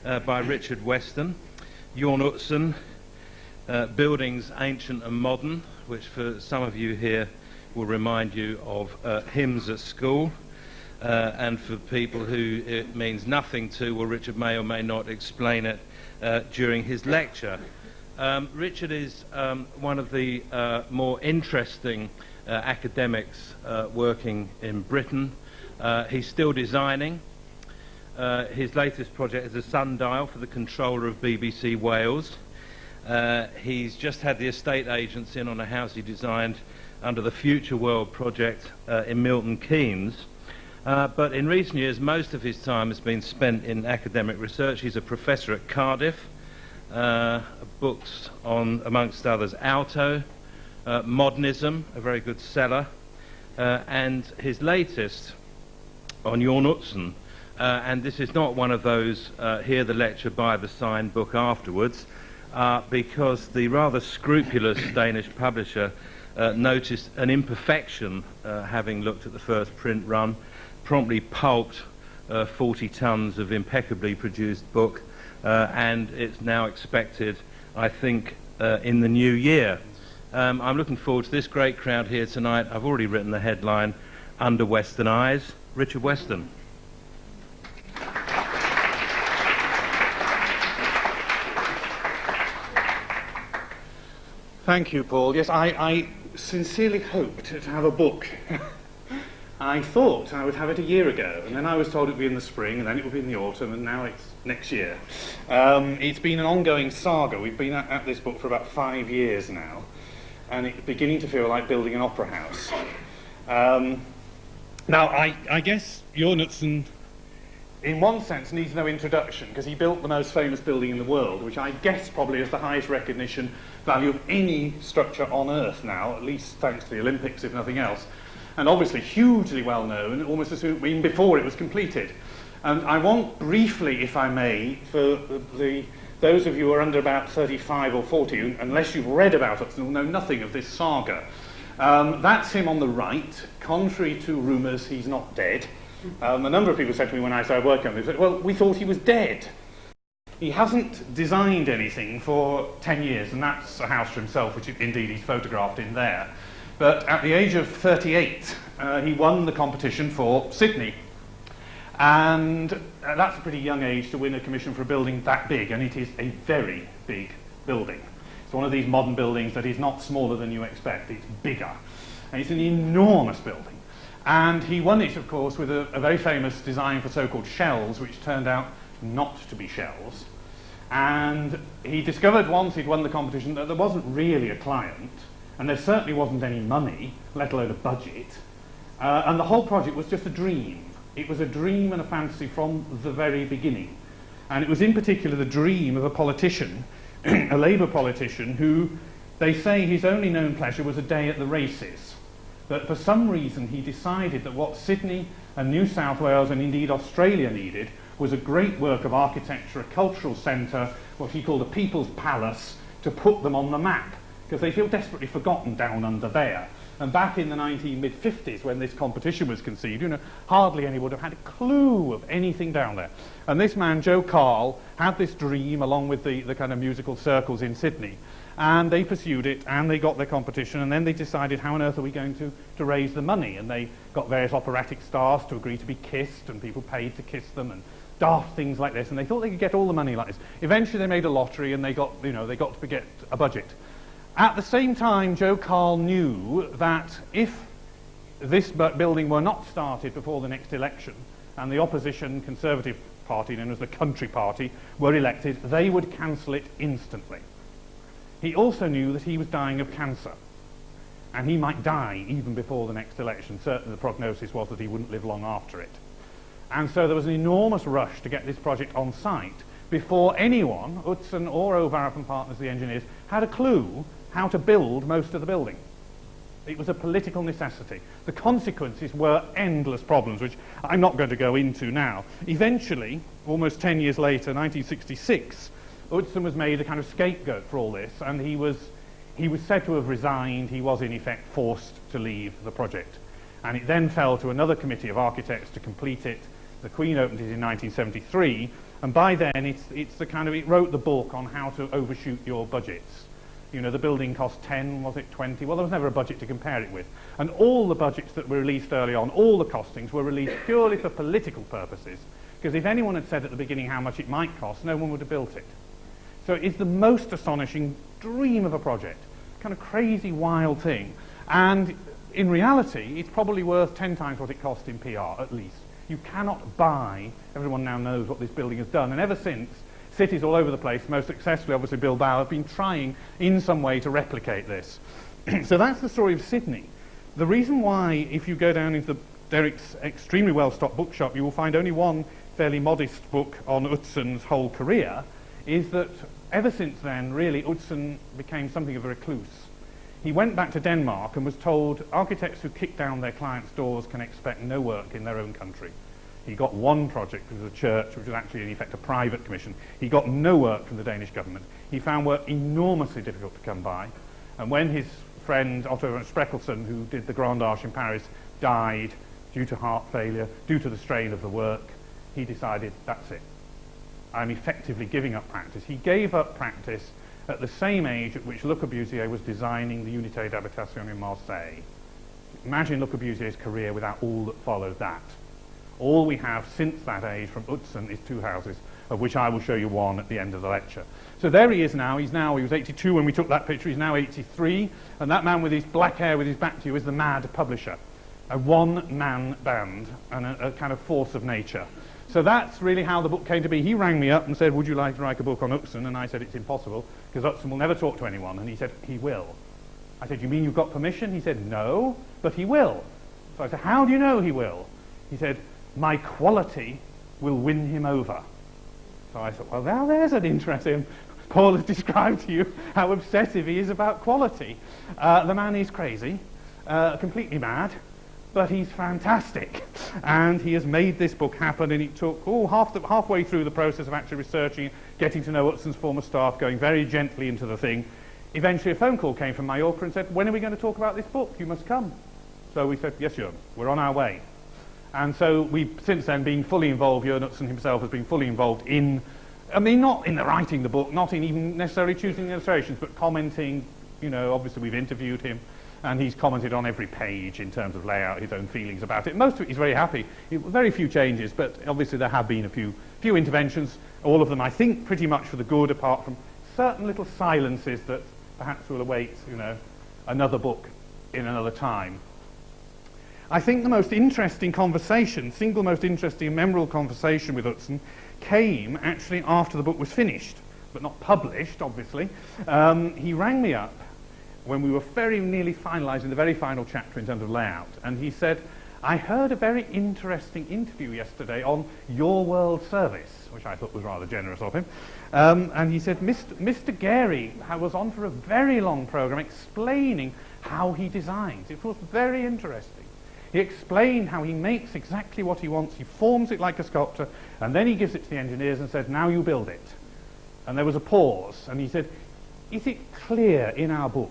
by Richard Weston, Jrn Utzon, Buildings Ancient and Modern, which for some of you here will remind you of hymns at school, and for people who it means nothing to, well, Richard may or may not explain it during his lecture. Richard is one of the more interesting academics working in Britain. He's still designing. His latest project is a sundial for the controller of BBC Wales. He's just had the estate agents in on a house he designed under the Future World project in Milton Keynes. But in recent years, most of his time has been spent in academic research. He's a professor at Cardiff. Books on, amongst others, Alto, Modernism, a very good seller, and his latest on Jrn Utzon. And this is not one of those hear the lecture, buy the signed book afterwards, because the rather scrupulous Danish publisher noticed an imperfection, having looked at the first print run, promptly pulped 40 tons of impeccably produced book, and it's now expected, I think, in the new year. I'm looking forward to this great crowd here tonight. I've already written the headline, Under Western Eyes. Richard Weston. Thank you, Paul. Yes, I sincerely hoped to have a book. I thought I would have it a year ago, and then I was told it would be in the spring, and then it would be in the autumn, and now it's next year. It's been an ongoing saga. We've been at this book for about 5 years now, and it's beginning to feel like building an opera house. Now, I guess Jrn Utzon, in one sense, needs no introduction, because he built the most famous building in the world, which I guess probably has the highest recognition value of any structure on Earth now, at least thanks to the Olympics, if nothing else. And obviously hugely well known, almost as soon, even before it was completed. And I want briefly, if I may, for those of you who are under about 35 or 40, unless you've read about Utzon, will know nothing of this saga. That's him on the right. Contrary to rumours, he's not dead. A number of people said to me when I started working on this, well, we thought he was dead. He hasn't designed anything for 10 years, and that's a house for himself, which indeed he's photographed in there. But at the age of 38, he won the competition for Sydney. And that's a pretty young age to win a commission for a building that big, and it is a very big building. It's one of these modern buildings that is not smaller than you expect, it's bigger. And it's an enormous building. And he won it, of course, with a very famous design for so-called shells, which turned out not to be shells. And he discovered once he'd won the competition that there wasn't really a client, and there certainly wasn't any money, let alone a budget, and the whole project was just a dream. It was a dream and a fantasy from the very beginning. And it was in particular the dream of a politician, a Labour politician, who they say his only known pleasure was a day at the races. But for some reason he decided that what Sydney and New South Wales and indeed Australia needed was a great work of architecture, a cultural centre, what he called a people's palace, to put them on the map, because they feel desperately forgotten down under there. And back in the mid-50s, when this competition was conceived, hardly anyone would have had a clue of anything down there. And this man, Joe Carl, had this dream along with the kind of musical circles in Sydney. And they pursued it, and they got their competition, and then they decided, how on earth are we going to raise the money? And they got various operatic stars to agree to be kissed, and people paid to kiss them, and daft things like this. And they thought they could get all the money like this. Eventually they made a lottery, and they got to get a budget. At the same time, Joe Carl knew that if this building were not started before the next election, and the opposition Conservative Party, known as the Country Party, were elected, they would cancel it instantly. He also knew that he was dying of cancer, and he might die even before the next election. Certainly the prognosis was that he wouldn't live long after it. And so there was an enormous rush to get this project on site before anyone, Utzon or O'Varap and Partners, the engineers, had a clue how to build most of the building. It was a political necessity. The consequences were endless problems, which I'm not going to go into now. Eventually, almost 10 years later, 1966, Utzon was made a kind of scapegoat for all this, and he was said to have resigned. He was in effect forced to leave the project. And it then fell to another committee of architects to complete it. The Queen opened it in 1973, And by then, it's the kind of, it wrote the book on how to overshoot your budgets. You know, the building cost 10, was it 20? Well, there was never a budget to compare it with. And all the budgets that were released early on, all the costings were released purely for political purposes. Because if anyone had said at the beginning how much it might cost, no one would have built it. So it's the most astonishing dream of a project. Kind of crazy, wild thing. And in reality, it's probably worth 10 times what it cost in PR, at least. You cannot buy, everyone now knows what this building has done. And ever since, cities all over the place, most successfully obviously Bilbao, have been trying in some way to replicate this. So that's the story of Sydney. The reason why, if you go down into Derek's extremely well-stocked bookshop, you will find only one fairly modest book on Utzon's whole career, is that ever since then, really, Utzon became something of a recluse. He went back to Denmark and was told architects who kick down their clients' doors can expect no work in their own country. He got one project with the church, which was actually in effect a private commission. He got no work from the Danish government. He found work enormously difficult to come by. And when his friend Otto von Spreckelsen, who did the Grand Arch in Paris, died due to heart failure, due to the strain of the work, he decided, that's it. I'm effectively giving up practice. He gave up practice at the same age at which Le Corbusier was designing the Unité d'Habitation in Marseille. Imagine Le Corbusier's career without all that followed that. All we have since that age from Utzon is two houses, of which I will show you one at the end of the lecture. So there he is now. He was 82 when we took that picture. He's now 83. And that man with his black hair with his back to you is the mad publisher. A one-man band and a kind of force of nature. So that's really how the book came to be. He rang me up and said, would you like to write a book on Utzon? And I said, it's impossible, because Utzon will never talk to anyone. And he said, he will. I said, you mean you've got permission? He said, no, but he will. So I said, how do you know he will? He said, my quality will win him over. So I thought, well, now there's an interesting... Paul has described to you how obsessive he is about quality. The man is crazy, completely mad, but he's fantastic. And he has made this book happen, and it took halfway through the process of actually researching, getting to know Utzon's former staff, going very gently into the thing. Eventually a phone call came from Majorca and said, when are we going to talk about this book? You must come. So we said, yes, Jrn, we're on our way. And so we've since then been fully involved. Jrn Utzon himself has been fully involved in, I mean, not in the writing the book, not in even necessarily choosing the illustrations, but commenting. You know, obviously we've interviewed him, and he's commented on every page in terms of layout, his own feelings about it. Most of it he's very happy. Very few changes, but obviously there have been a few interventions, all of them I think pretty much for the good, apart from certain little silences that perhaps will await, you know, another book in another time. I think the most interesting conversation, single most interesting and memorable conversation with Utzon came actually after the book was finished, but not published, obviously. He rang me up when we were very nearly finalising the very final chapter in terms of layout, and he said, I heard a very interesting interview yesterday on Your World Service, which I thought was rather generous of him. And he said, Mr. Gary was on for a very long programme explaining how he designs. It was very interesting. He explained how he makes exactly what he wants, he forms it like a sculptor, and then he gives it to the engineers and says, now you build it. And there was a pause, and he said, is it clear in our book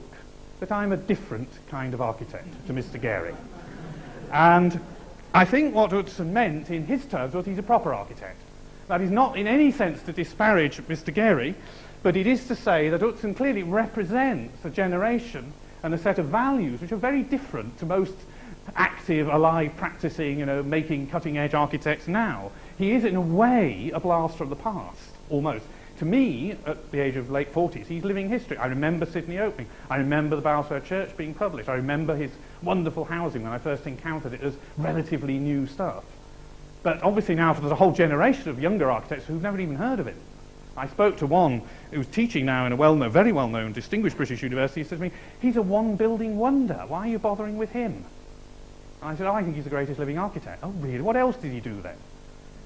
that I'm a different kind of architect to Mr. Gary? And I think what Utzon meant in his terms was he's a proper architect. That is not in any sense to disparage Mr. Gary, but it is to say that Utzon clearly represents a generation and a set of values which are very different to most active, alive, practicing, you know, making cutting-edge architects now. He is, in a way, a blast from the past, almost. To me, at the age of late 40s, he's living history. I remember Sydney opening. I remember the Bagsvaerd Church being published. I remember his wonderful housing when I first encountered it as relatively new stuff. But obviously now there's a whole generation of younger architects who've never even heard of him. I spoke to one who's teaching now in a very well-known, distinguished British university. He said to me, he's a one-building wonder. Why are you bothering with him? And I said, oh, I think he's the greatest living architect. Oh, really? What else did he do then?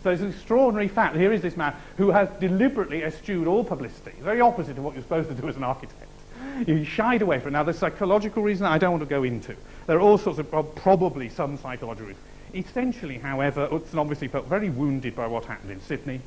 So it's an extraordinary fact. Here is this man who has deliberately eschewed all publicity, very opposite of what you're supposed to do as an architect. He shied away from it. Now, the psychological reason I don't want to go into. There are all sorts of, probably some psychological reasons. Essentially, however, Utzon obviously felt very wounded by what happened in Sydney.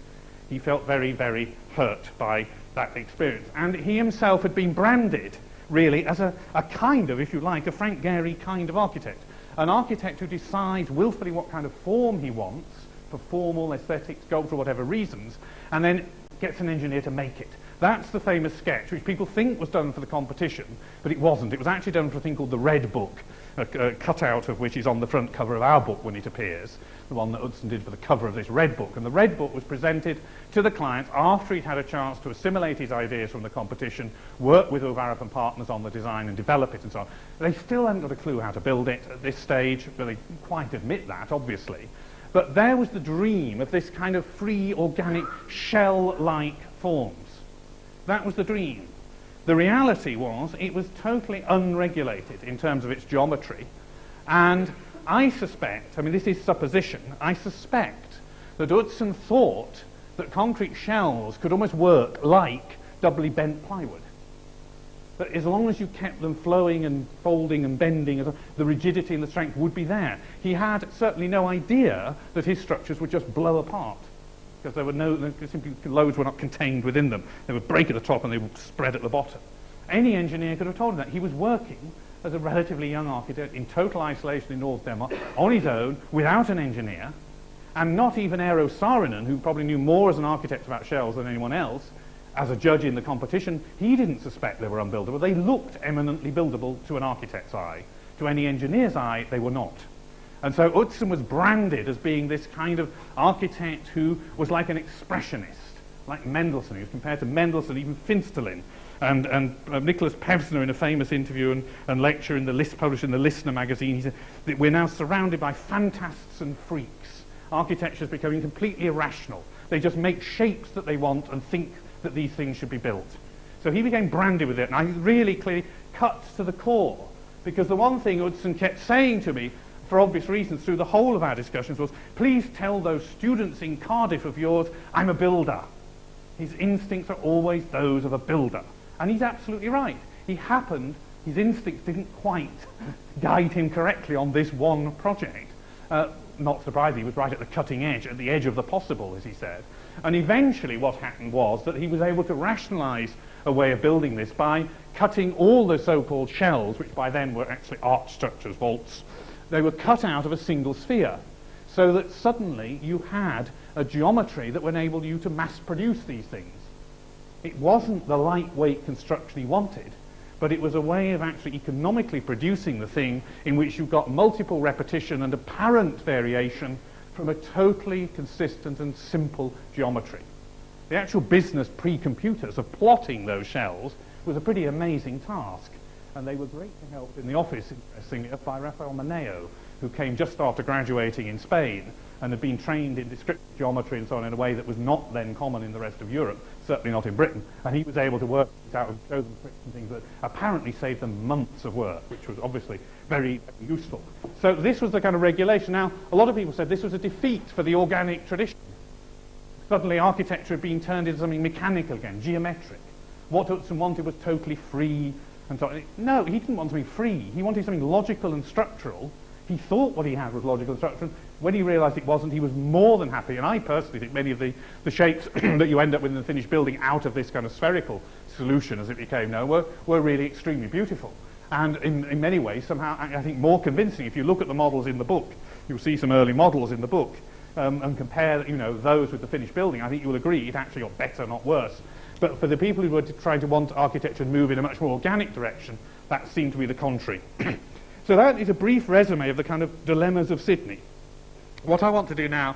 He felt very, very hurt by that experience. And he himself had been branded, really, as a kind of, if you like, a Frank Gehry kind of architect. An architect who decides willfully what kind of form he wants, for formal, aesthetic, sculptural, whatever reasons, and then gets an engineer to make it. That's the famous sketch, which people think was done for the competition, but it wasn't. It was actually done for a thing called the Red Book, a cutout of which is on the front cover of our book when it appears, the one that Utzon did for the cover of this Red Book. And the Red Book was presented to the client after he'd had a chance to assimilate his ideas from the competition, work with Uvarup and partners on the design and develop it and so on. They still haven't got a clue how to build it at this stage, but they quite admit that, obviously. But there was the dream of this kind of free, organic, shell-like forms. That was the dream. The reality was it was totally unregulated in terms of its geometry. And I suspect, I mean this is supposition, I suspect that Utzon thought that concrete shells could almost work like doubly bent plywood. That as long as you kept them flowing and folding and bending, the rigidity and the strength would be there. He had certainly no idea that his structures would just blow apart, because there were simply loads were not contained within them. They would break at the top and they would spread at the bottom. Any engineer could have told him that. He was working as a relatively young architect in total isolation in North Denmark, on his own, without an engineer, and not even Eero Saarinen, who probably knew more as an architect about shells than anyone else, as a judge in the competition. He didn't suspect they were unbuildable. They looked eminently buildable to an architect's eye. To any engineer's eye, they were not. And so Utzon was branded as being this kind of architect who was like an expressionist, like Mendelssohn. He was compared to Mendelssohn, even Finsterlin. And Nicholas Pevsner, in a famous interview and lecture published in the Listener magazine, he said that we're now surrounded by fantasts and freaks. Architecture is becoming completely irrational. They just make shapes that they want and think that these things should be built. So he became branded with it, and I really clearly cut to the core, because the one thing Utzon kept saying to me, for obvious reasons, through the whole of our discussions was, please tell those students in Cardiff of yours, I'm a builder. His instincts are always those of a builder. And he's absolutely right. His instincts didn't quite guide him correctly on this one project. Not surprisingly, he was right at the cutting edge, at the edge of the possible, as he said. And eventually what happened was that he was able to rationalize a way of building this by cutting all the so-called shells, which by then were actually arch structures, vaults. They were cut out of a single sphere, so that suddenly you had a geometry that would enable you to mass produce these things. It wasn't the lightweight construction he wanted, but it was a way of actually economically producing the thing in which you got multiple repetition and apparent variation from a totally consistent and simple geometry. The actual business pre-computers of plotting those shells was a pretty amazing task, and they were greatly helped in the office, interestingly, by Rafael Moneo, who came just after graduating in Spain and had been trained in descriptive geometry and so on in a way that was not then common in the rest of Europe, certainly not in Britain, and he was able to work it out and show them tricks and things that apparently saved them months of work, which was obviously very, very useful. So this was the kind of regulation. Now, a lot of people said this was a defeat for the organic tradition. Suddenly architecture had been turned into something mechanical again, geometric. What Utzon wanted was totally free and so on. No, he didn't want something free. He wanted something logical and structural. He thought what he had was logical and structural. When he realized it wasn't, he was more than happy. And I personally think many of the shapes that you end up with in the finished building out of this kind of spherical solution, as it became known, were really extremely beautiful. And in many ways, somehow, I think more convincing. If you look at the models in the book, you'll see some early models in the book, and compare, those with the finished building. I think you will agree it actually got better, not worse. But for the people who were trying to want architecture to move in a much more organic direction, that seemed to be the contrary. So that is a brief resume of the kind of dilemmas of Sydney. What I want to do now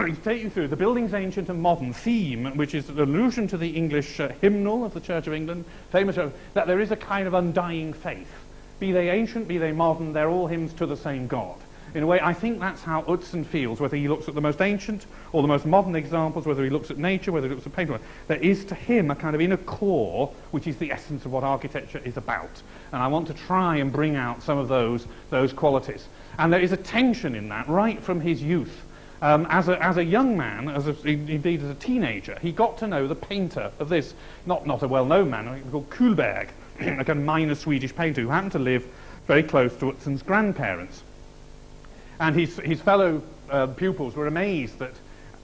is take you through the building's ancient and modern theme, which is an allusion to the English hymnal of the Church of England, famous that there is a kind of undying faith. Be they ancient, be they modern, they're all hymns to the same God. In a way, I think that's how Utzon feels, whether he looks at the most ancient or the most modern examples, whether he looks at nature, whether he looks at painting. There is to him a kind of inner core, which is the essence of what architecture is about. And I want to try and bring out some of those qualities. And there is a tension in that right from his youth. As a young man, indeed as a teenager, he got to know the painter of this, not a well-known man, called Kullberg, a kind of minor Swedish painter who happened to live very close to Utzon's grandparents. And his fellow pupils were amazed that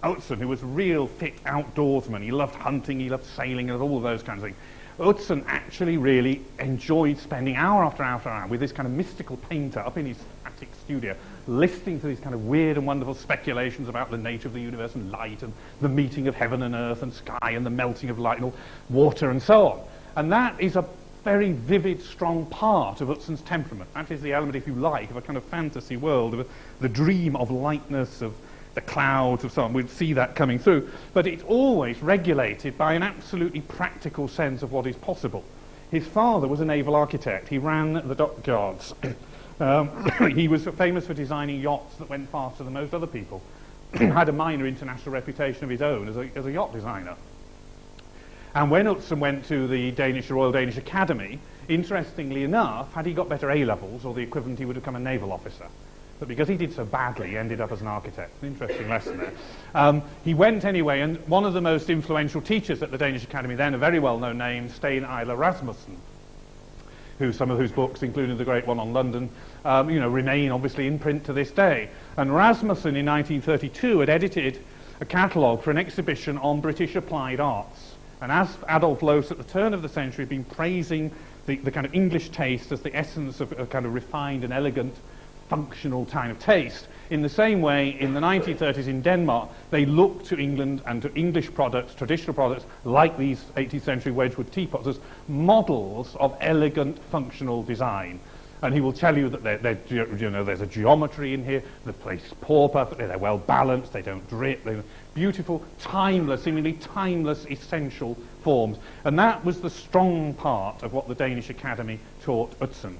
Utzon, who was a real fit outdoorsman, he loved hunting, he loved sailing, and all of those kinds of things. Utzon actually really enjoyed spending hour after hour after hour with this kind of mystical painter up in his attic studio, listening to these kind of weird and wonderful speculations about the nature of the universe and light and the meeting of heaven and earth and sky and the melting of light and all, water and so on. And that is a very vivid, strong part of Utzon's temperament. That is the element, if you like, of a kind of fantasy world, of the dream of lightness, of the clouds, of so on. We'd see that coming through. But it's always regulated by an absolutely practical sense of what is possible. His father was a naval architect. He ran the dockyards. He was famous for designing yachts that went faster than most other people. Had a minor international reputation of his own as a yacht designer. And when Utzon went to the Royal Danish Academy, interestingly enough, had he got better A-levels or the equivalent, he would have become a naval officer. But because he did so badly, he ended up as an architect. An interesting lesson there. He went anyway, and one of the most influential teachers at the Danish Academy then, a very well-known name, Stein Eiler Rasmussen, some of whose books, including the great one on London, remain obviously in print to this day. And Rasmussen in 1932 had edited a catalogue for an exhibition on British applied arts. And as Adolf Loos at the turn of the century had been praising the kind of English taste as the essence of a kind of refined and elegant, functional kind of taste, in the same way in the 1930s in Denmark, they looked to England and to English products, traditional products, like these 18th century Wedgwood teapots, as models of elegant, functional design. And he will tell you that there's a geometry in here, the place is poor perfectly, they're well balanced, they don't drip, they're beautiful, timeless, seemingly timeless, essential forms. And that was the strong part of what the Danish Academy taught Utzon.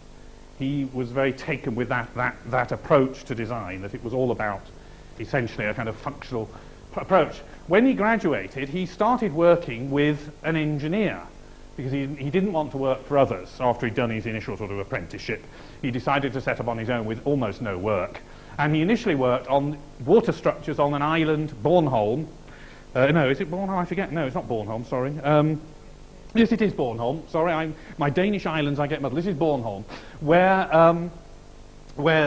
He was very taken with that approach to design, that it was all about essentially a kind of functional approach. When he graduated, he started working with an engineer, because he didn't want to work for others after he'd done his initial sort of apprenticeship. He decided to set up on his own with almost no work. And he initially worked on water structures on an island, Bornholm. No, is it Bornholm? I forget. No, it's not Bornholm, sorry. Yes, it is Bornholm. Sorry, my Danish islands, I get muddled. This is Bornholm, where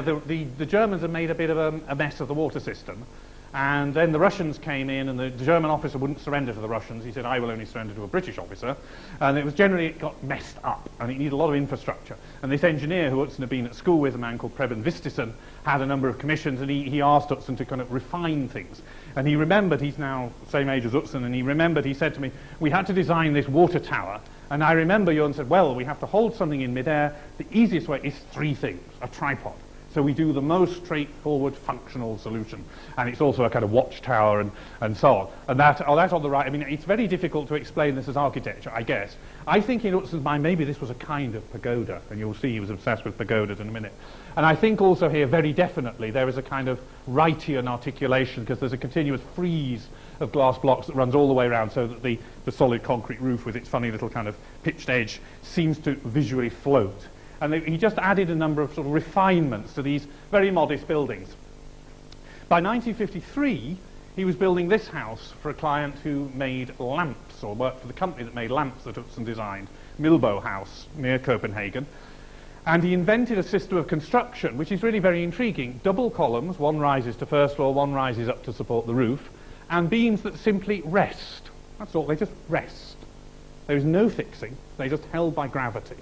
the Germans had made a bit of a mess of the water system. And then the Russians came in, and the German officer wouldn't surrender to the Russians. He said, I will only surrender to a British officer. And it got messed up, and it needed a lot of infrastructure. And this engineer, who Utzon had been at school with, a man called Preben Vistisen, had a number of commissions, and he asked Utzon to kind of refine things. And he remembered, he's now the same age as Utzon, and he said to me, we had to design this water tower. And I remember Jrn said, well, we have to hold something in midair. The easiest way is three things: a tripod. So we do the most straightforward functional solution. And it's also a kind of watchtower and so on. And that on the right, I mean, it's very difficult to explain this as architecture, I guess. I think in Utzon's mind, maybe this was a kind of pagoda, and you'll see he was obsessed with pagodas in a minute. And I think also here, very definitely, there is a kind of Wrightian articulation, because there's a continuous frieze of glass blocks that runs all the way around, so that the solid concrete roof with its funny little kind of pitched edge seems to visually float. And he just added a number of sort of refinements to these very modest buildings. By 1953, he was building this house for a client who made lamps, or worked for the company that made lamps that Utzon designed, Milbo House, near Copenhagen. And he invented a system of construction which is really very intriguing. Double columns, one rises to first floor, one rises up to support the roof, and beams that simply rest. That's all, they just rest. There is no fixing, they're just held by gravity.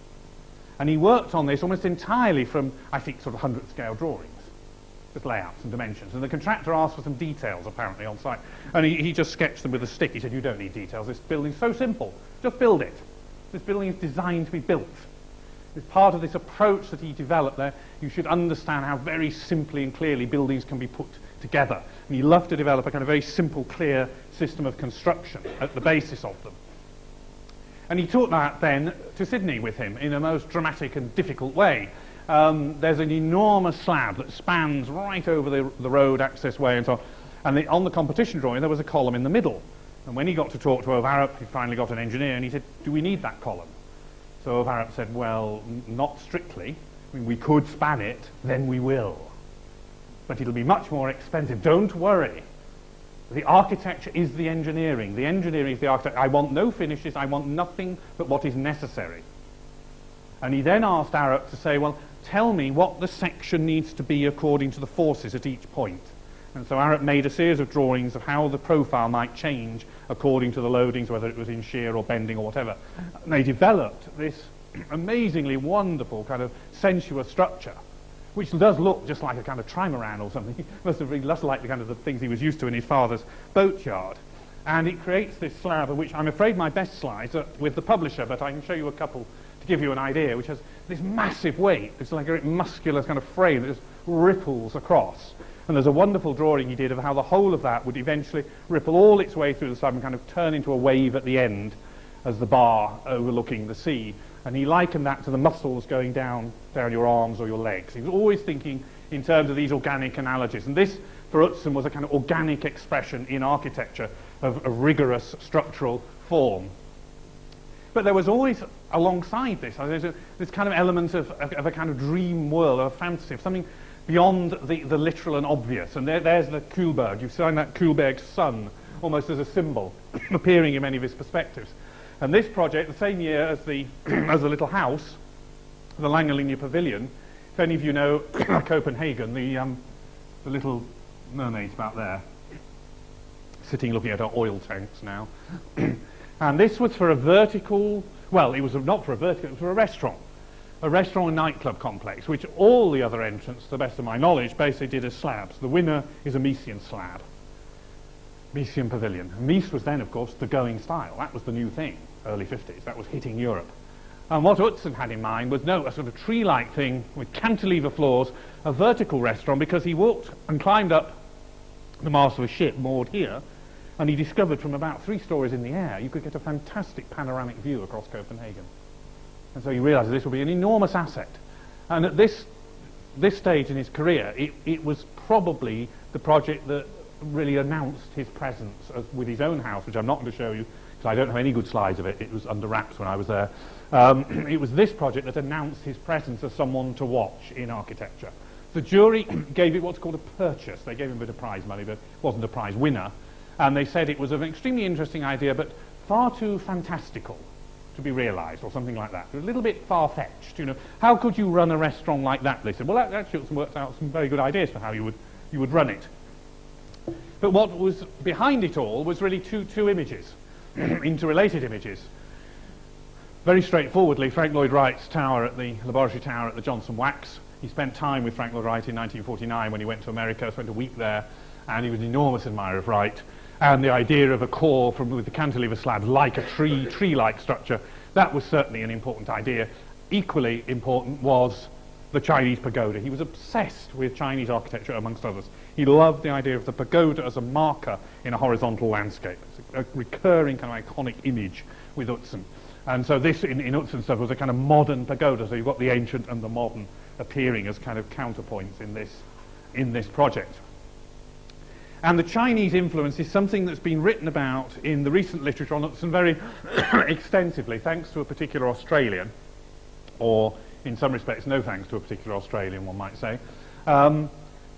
And he worked on this almost entirely from, I think, sort of 100th scale drawings, just layouts and dimensions. And the contractor asked for some details, apparently, on site. And he just sketched them with a stick. He said, you don't need details. This building's so simple. Just build it. This building is designed to be built. As part of this approach that he developed there, you should understand how very simply and clearly buildings can be put together. And he loved to develop a kind of very simple, clear system of construction at the basis of them. And he took that then to Sydney with him in a most dramatic and difficult way. There's an enormous slab that spans right over the road access way and so on. And on the competition drawing, there was a column in the middle. And when he got to talk to Ove Arup, he finally got an engineer, and he said, do we need that column? So Ove Arup said, well, not strictly. I mean, we could span it, then we will. But it'll be much more expensive. Don't worry. The architecture is the engineering. The engineering is the architecture. I want no finishes. I want nothing but what is necessary. And he then asked Arup to say, well, tell me what the section needs to be according to the forces at each point. And so Arup made a series of drawings of how the profile might change according to the loadings, whether it was in shear or bending or whatever. And they developed this amazingly wonderful kind of sensuous structure, which does look just like a kind of trimaran or something. It must have been less like the kind of the things he was used to in his father's boatyard. And it creates this slab, of which I'm afraid my best slides are with the publisher, but I can show you a couple to give you an idea, which has this massive weight. It's like a muscular kind of frame that just ripples across. And there's a wonderful drawing he did of how the whole of that would eventually ripple all its way through the slab and kind of turn into a wave at the end as the bar overlooking the sea. And he likened that to the muscles going down your arms or your legs. He was always thinking in terms of these organic analogies. And this, for Utzon, was a kind of organic expression in architecture of a rigorous structural form. But there was always, alongside this, this kind of element of a kind of dream world, of a fantasy, of something beyond the literal and obvious. And there's the Kuhlberg. You've seen that Kuhlberg sun almost as a symbol appearing in many of his perspectives. And this project, the same year as the as the little house, the Langelinie Pavilion, if any of you know Copenhagen, the little mermaids about there, sitting looking at our oil tanks now. And this was for a vertical, well, it was not for a vertical, it was for a restaurant and nightclub complex, which all the other entrants, to the best of my knowledge, basically did as slabs. The winner is a Mesian slab, Mesian Pavilion. Mies was then, of course, the going style. That was the new thing, early 50s. That was hitting Europe. And what Utzon had in mind was, no, a sort of tree-like thing with cantilever floors, a vertical restaurant, because he walked and climbed up the mast of a ship moored here, and he discovered from about 3 stories in the air you could get a fantastic panoramic view across Copenhagen. And so he realised this would be an enormous asset. And at this stage in his career, it was probably the project that really announced his presence with his own house, which I'm not going to show you because I don't have any good slides of it. It was under wraps when I was there. It was this project that announced his presence as someone to watch in architecture. The jury gave it what's called a purchase. They gave him a bit of prize money, but it wasn't a prize winner. And they said it was an extremely interesting idea, but far too fantastical to be realised, or something like that. It was a little bit far-fetched, you know. How could you run a restaurant like that? They said, well, that actually worked out some very good ideas for how you would run it. But what was behind it all was really two images, interrelated images. Very straightforwardly, Frank Lloyd Wright's tower at the laboratory tower at the Johnson Wax. He spent time with Frank Lloyd Wright in 1949 when he went to America, spent a week there, and he was an enormous admirer of Wright. And the idea of a core with the cantilever slabs like a tree-like structure, that was certainly an important idea. Equally important was the Chinese pagoda. He was obsessed with Chinese architecture, amongst others. He loved the idea of the pagoda as a marker in a horizontal landscape. It's a recurring kind of iconic image with Utzon. And so this, in Utzon's stuff, was a kind of modern pagoda. So you've got the ancient and the modern appearing as kind of counterpoints in this project. And the Chinese influence is something that's been written about in the recent literature on Utzon very extensively, thanks to a particular Australian, or in some respects no thanks to a particular Australian, one might say,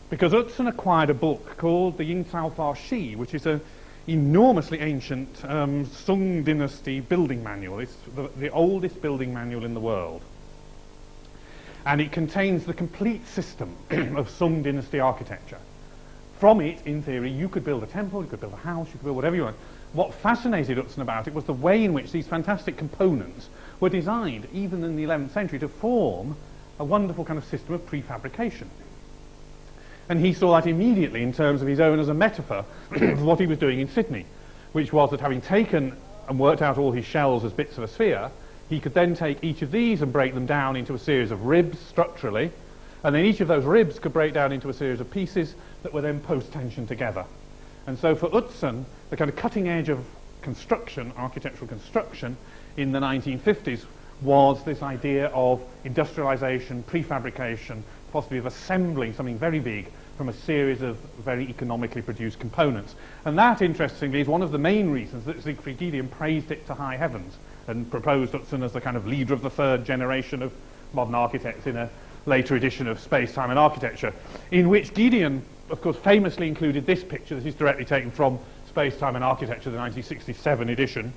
because Utzon acquired a book called the Yingzhou Fa Shi, which is an enormously ancient Sung dynasty building manual. It's the oldest building manual in the world. And it contains the complete system of Sung dynasty architecture. From it, in theory, you could build a temple, you could build a house, you could build whatever you want. What fascinated Utzon about it was the way in which these fantastic components were designed, even in the 11th century, to form a wonderful kind of system of prefabrication. And he saw that immediately in terms of his own as a metaphor of what he was doing in Sydney, which was that having taken and worked out all his shells as bits of a sphere, he could then take each of these and break them down into a series of ribs structurally, and then each of those ribs could break down into a series of pieces that were then post-tensioned together. And so for Utzon, the kind of cutting edge of construction, architectural construction, in the 1950s was this idea of industrialization, prefabrication, possibly of assembling something very big from a series of very economically produced components. And that, interestingly, is one of the main reasons that Siegfried Giedion praised it to high heavens and proposed Utzon as the kind of leader of the 3rd generation of modern architects in a later edition of Space, Time and Architecture, in which Giedion, of course, famously included this picture. This is directly taken from Space, Time and Architecture, the 1967 edition,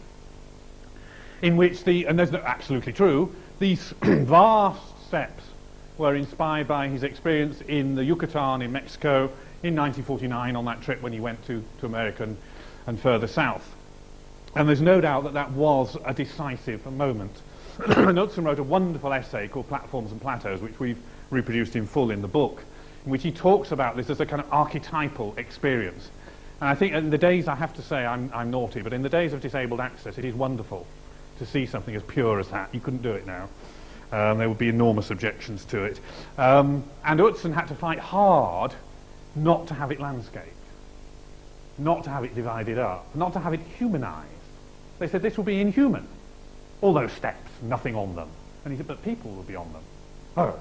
in which and that's absolutely true, these vast steps were inspired by his experience in the Yucatan in Mexico in 1949 on that trip when he went to America and further south. And there's no doubt that that was a decisive moment. And Utzon wrote a wonderful essay called Platforms and Plateaus, which we've reproduced in full in the book, in which he talks about this as a kind of archetypal experience. And I think in the days, I have to say I'm naughty, but in the days of disabled access, it is wonderful to see something as pure as that. You couldn't do it now. There would be enormous objections to it. And Utzon had to fight hard not to have it landscaped, not to have it divided up, not to have it humanized. They said this will be inhuman. All those steps, nothing on them. And he said, but people will be on them. Oh.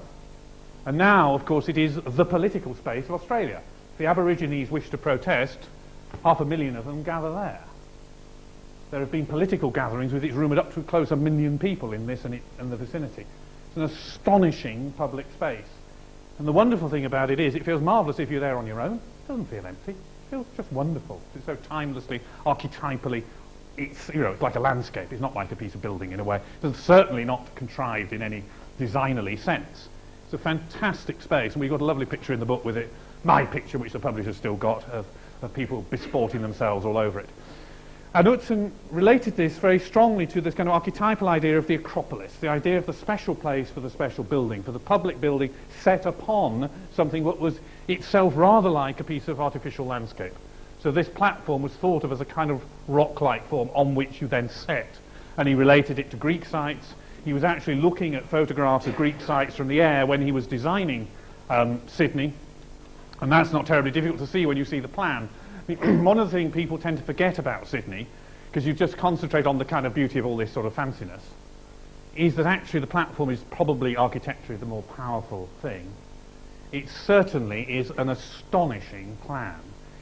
And now, of course, it is the political space of Australia. If the Aborigines wish to protest, 500,000 of them gather there. There have been political gatherings with it's rumoured up to close 1 million people in this and the vicinity. It's an astonishing public space. And the wonderful thing about it is it feels marvellous if you're there on your own. It doesn't feel empty. It feels just wonderful. It's so timelessly, archetypally, it's like a landscape. It's not like a piece of building in a way. It's certainly not contrived in any designerly sense. It's a fantastic space, and we've got a lovely picture in the book with it, my picture, which the publisher's still got, of people besporting themselves all over it. And Utzon related this very strongly to this kind of archetypal idea of the Acropolis, the idea of the special place for the special building, for the public building set upon something that was itself rather like a piece of artificial landscape. So this platform was thought of as a kind of rock-like form on which you then set. And he related it to Greek sites. He was actually looking at photographs of Greek sites from the air when he was designing Sydney. And that's not terribly difficult to see when you see the plan. One of the things people tend to forget about Sydney, because you just concentrate on the kind of beauty of all this sort of fanciness, is that actually the platform is probably architecturally the more powerful thing. It certainly is an astonishing plan.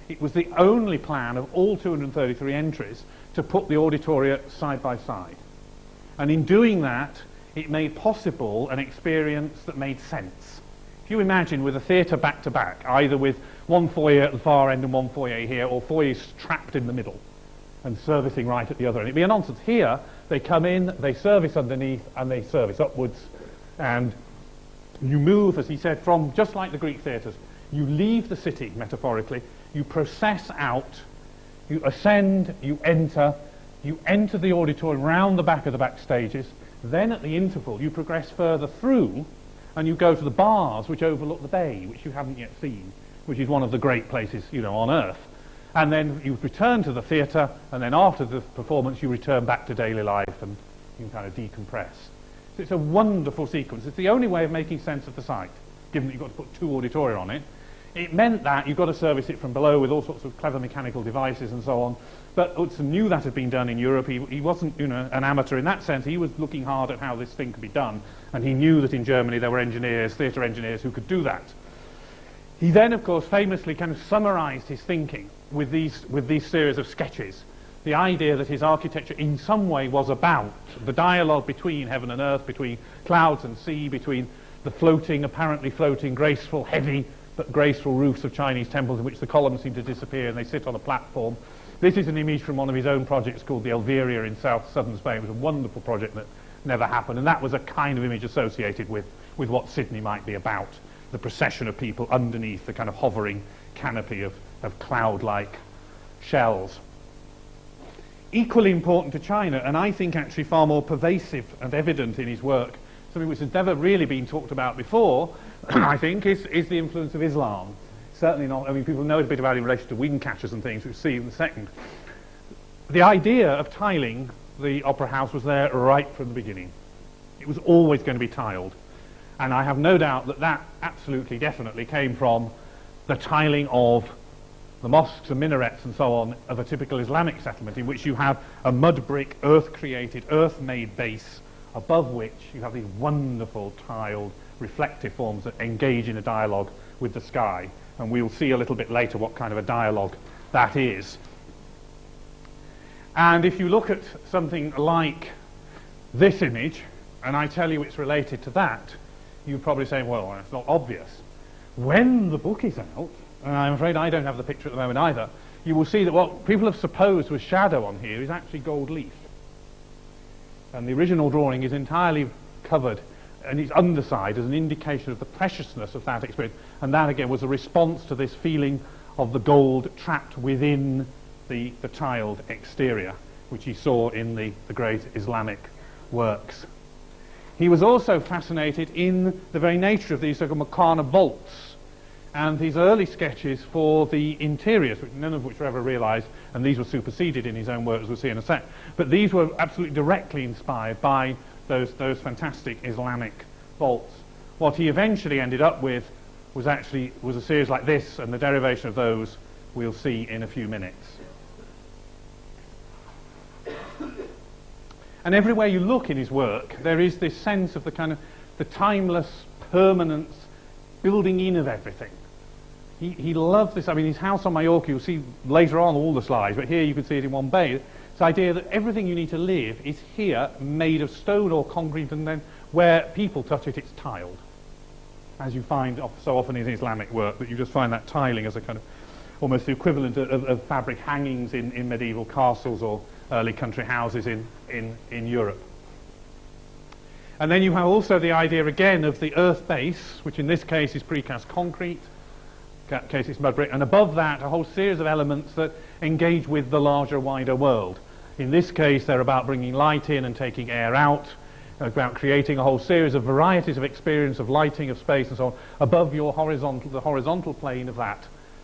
It was the only plan of all 233 entries to put the auditoria side by side. And in doing that, it made possible an experience that made sense. If you imagine with a theatre back to back, either with one foyer at the far end and one foyer here, or foyers trapped in the middle and servicing right at the other end, it'd be a nonsense. Here, they come in, they service underneath, and they service upwards, and you move, as he said, from, just like the Greek theatres, you leave the city, metaphorically, you process out, you ascend, you enter the auditorium round the back of the back stages, then at the interval you progress further through and you go to the bars which overlook the bay, which you haven't yet seen, which is one of the great places, on earth. And then you return to the theatre, and then after the performance you return back to daily life and you kind of decompress. So it's a wonderful sequence. It's the only way of making sense of the site, given that you've got to put 2 auditoria on it. It meant that you've got to service it from below with all sorts of clever mechanical devices and so on. But Utzon knew that had been done in Europe. He wasn't an amateur in that sense. He was looking hard at how this thing could be done. And he knew that in Germany there were engineers, theatre engineers, who could do that. He then, of course, famously kind of summarised his thinking with these series of sketches. The idea that his architecture in some way was about the dialogue between heaven and earth, between clouds and sea, between the floating, apparently floating, graceful, heavy, but graceful roofs of Chinese temples in which the columns seem to disappear and they sit on a platform. This is an image from one of his own projects called the Elveria in southern Spain. It was a wonderful project that never happened, and that was a kind of image associated with what Sydney might be about, the procession of people underneath the kind of hovering canopy of cloud-like shells. Equally important to China, and I think actually far more pervasive and evident in his work, something which has never really been talked about before, I think, is the influence of Islam. Certainly not, people know a bit about it in relation to wing catchers and things, which we'll see in a second. The idea of tiling the opera house was there right from the beginning. It was always going to be tiled. And I have no doubt that absolutely, definitely came from the tiling of the mosques and minarets and so on of a typical Islamic settlement, in which you have a mud brick, earth-created, earth-made base, above which you have these wonderful tiled reflective forms that engage in a dialogue with the sky. And we'll see a little bit later what kind of a dialogue that is. And if you look at something like this image, and I tell you it's related to that, you're probably saying, well, it's not obvious. When the book is out, and I'm afraid I don't have the picture at the moment either, you will see that what people have supposed was shadow on here is actually gold leaf. And the original drawing is entirely covered, and its underside as an indication of the preciousness of that experience. And that, again, was a response to this feeling of the gold trapped within the tiled exterior, which he saw in the great Islamic works. He was also fascinated in the very nature of these so-called Meccana vaults and these early sketches for the interiors, none of which were ever realised, and these were superseded in his own work, as we'll see in a sec. But these were absolutely directly inspired by those fantastic Islamic vaults. What he eventually ended up with was a series like this, and the derivation of those we'll see in a few minutes. And everywhere you look in his work, there is this sense of the timeless permanence, building in of everything. He loved this. I mean, his house on Majorca, you'll see later on all the slides, but here you can see it in one bay. This idea that everything you need to live is here, made of stone or concrete, and then where people touch it, it's tiled. As you find so often in Islamic work, that you just find that tiling as a kind of almost the equivalent of fabric hangings in medieval castles or early country houses in Europe. And then you have also the idea again of the earth base, which in this case is precast concrete, in that case it's mud brick, and above that a whole series of elements that engage with the larger, wider world. In this case they're about bringing light in and taking air out, about creating a whole series of varieties of experience of lighting, of space and so on, above the horizontal plane of that.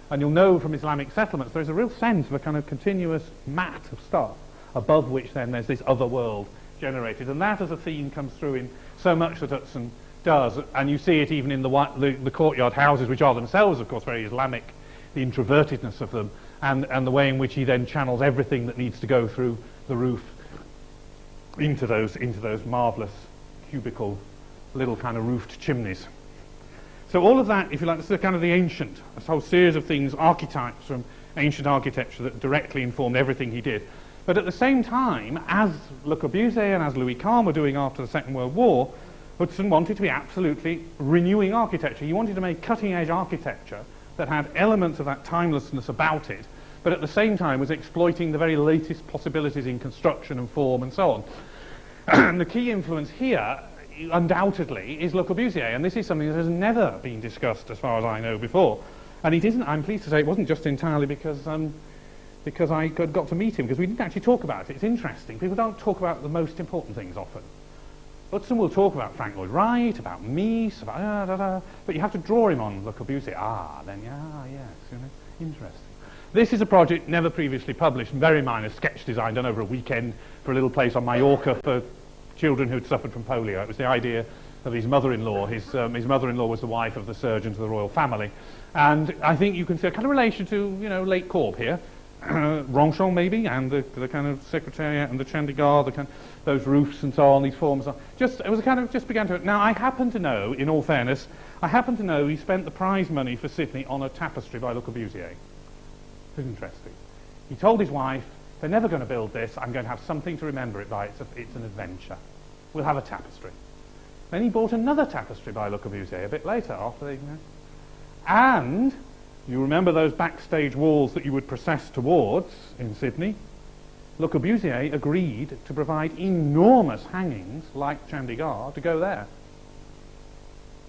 And you'll know from Islamic settlements there's a real sense of a kind of continuous mat of stuff, above which then there's this other world generated. And that as a theme comes through in so much that Utzon does, and you see it even in the courtyard houses, which are themselves of course very Islamic, the introvertedness of them, and the way in which he then channels everything that needs to go through the roof into those marvellous cubical little kind of roofed chimneys. So all of that, if you like, this is kind of the ancient, a whole series of things, archetypes from ancient architecture that directly informed everything he did. But at the same time, as Le Corbusier and as Louis Kahn were doing after the Second World War, Utzon wanted to be absolutely renewing architecture. He wanted to make cutting-edge architecture that had elements of that timelessness about it, but at the same time was exploiting the very latest possibilities in construction and form and so on. And the key influence here, undoubtedly, is Le Corbusier, and this is something that has never been discussed as far as I know before. And it isn't, I'm pleased to say, it wasn't just entirely because I got to meet him, because we didn't actually talk about it. It's interesting. People don't talk about the most important things often. Utzon will talk about Frank Lloyd Wright, about Mies, about but you have to draw him on Le Corbusier. Yes, interesting. This is a project never previously published, very minor sketch design done over a weekend for a little place on Majorca for children who'd suffered from polio. It was the idea of his mother-in-law. His mother-in-law was the wife of the surgeon to the royal family. And I think you can see a kind of relation to, late Corb here. Ronchon maybe, and the kind of secretariat and the Chandigarh, those roofs and so on, these forms. Just began to. Now I happen to know, in all fairness, he spent the prize money for Sydney on a tapestry by Le Corbusier. It's interesting. He told his wife, they're never going to build this, I'm going to have something to remember it by, it's an adventure. We'll have a tapestry. Then he bought another tapestry by Le Corbusier a bit later, after and you remember those backstage walls that you would process towards in Sydney? Le Corbusier agreed to provide enormous hangings, like Chandigarh, to go there.